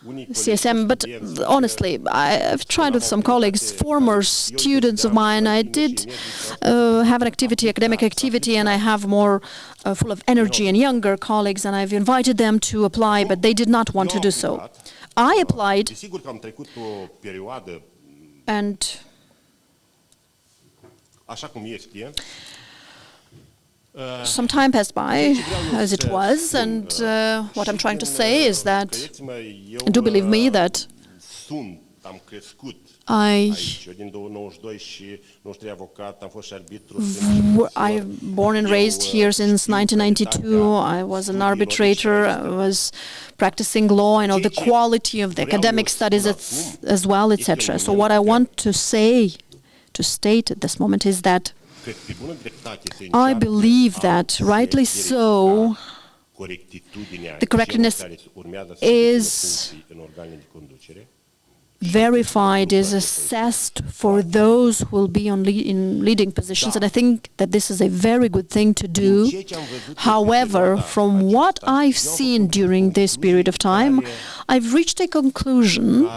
CSM, but honestly, I've tried with some colleagues, former students of mine. I did have an activity, academic activity, and I have more full of energy and younger colleagues, and I've invited them to apply, but they did not want to do so. I applied, Desigur că am trecut o perioadă and așa cum este. some time passed by, as it was, and what I'm trying to say is that, and do believe me, that am crescut I aici. Eu din 92 și 93 avocat, am fost și arbitru. I'm born and raised here since 1992. I was an arbitrator. I was practicing law. I know the quality of the academic studies as well, etc. So what I want to say, to state at this moment, is that I believe that, rightly so, the correctness is verified, is assessed for those who will be in leading positions, and I think that this is a very good thing to do. However, from what I've seen during this period of time, I've reached a conclusion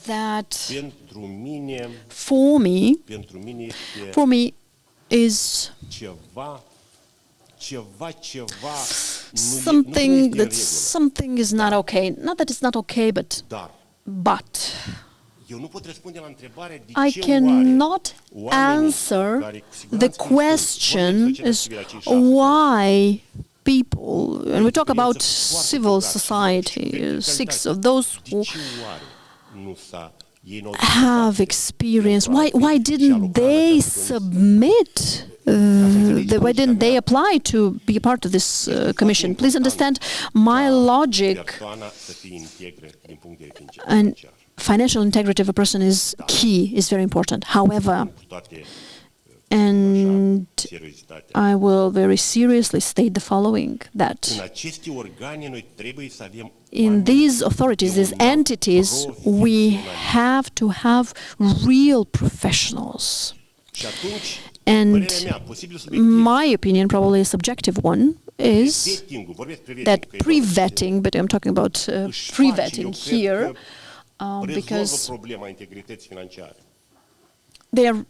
that for me is something is not okay. Not that it's not okay, but I cannot answer the question is why people, and we talk about civil society, six of those who have experience, why didn't they submit, why didn't they apply to be a part of this commission? Please understand my logic. And financial integrity of a person is key, is very important. However, and I will very seriously state the following, that in these authorities, these entities, we have to have real professionals. And my opinion, probably a subjective one, is that pre-vetting, but I'm talking about pre-vetting here, because they are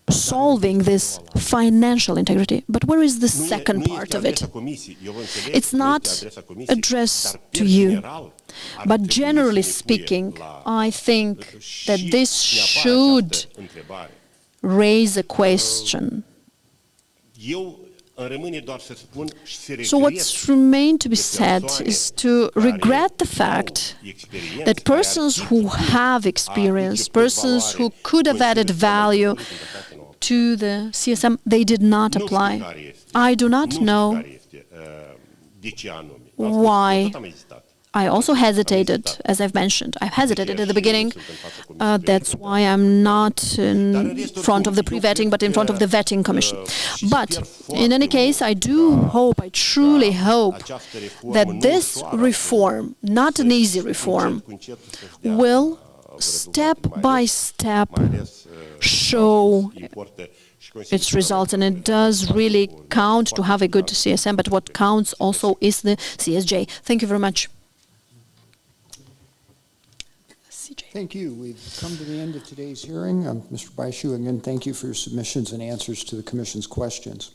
solving this financial integrity. But where is the second part of it? It's not addressed to you. But generally speaking, I think that this should raise a question. So what's remained to be said is to regret the fact that persons who have experience, persons who could have added value to the CSM, they did not apply. I do not know why. I also hesitated, as I've mentioned. I hesitated at the beginning. That's why I'm not in front of the pre-vetting, but in front of the vetting commission. But in any case, I do hope, I truly hope, that this reform, not an easy reform, will step by step show its results, and it does really count to have a good CSM, but what counts also is the CSJ. Thank you very much. Thank you. We've come to the end of today's hearing. Mr. Băieșu, again, thank you for your submissions and answers to the Commission's questions.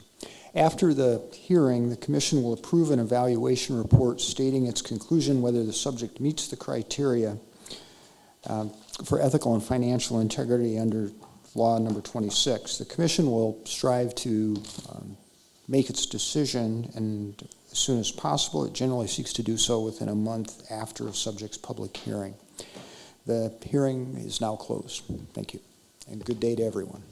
After the hearing, the Commission will approve an evaluation report stating its conclusion whether the subject meets the criteria for ethical and financial integrity under Law Number 26. The Commission will strive to make its decision, and as soon as possible, it generally seeks to do so within a month after a subject's public hearing. The hearing is now closed. Thank you, and good day to everyone.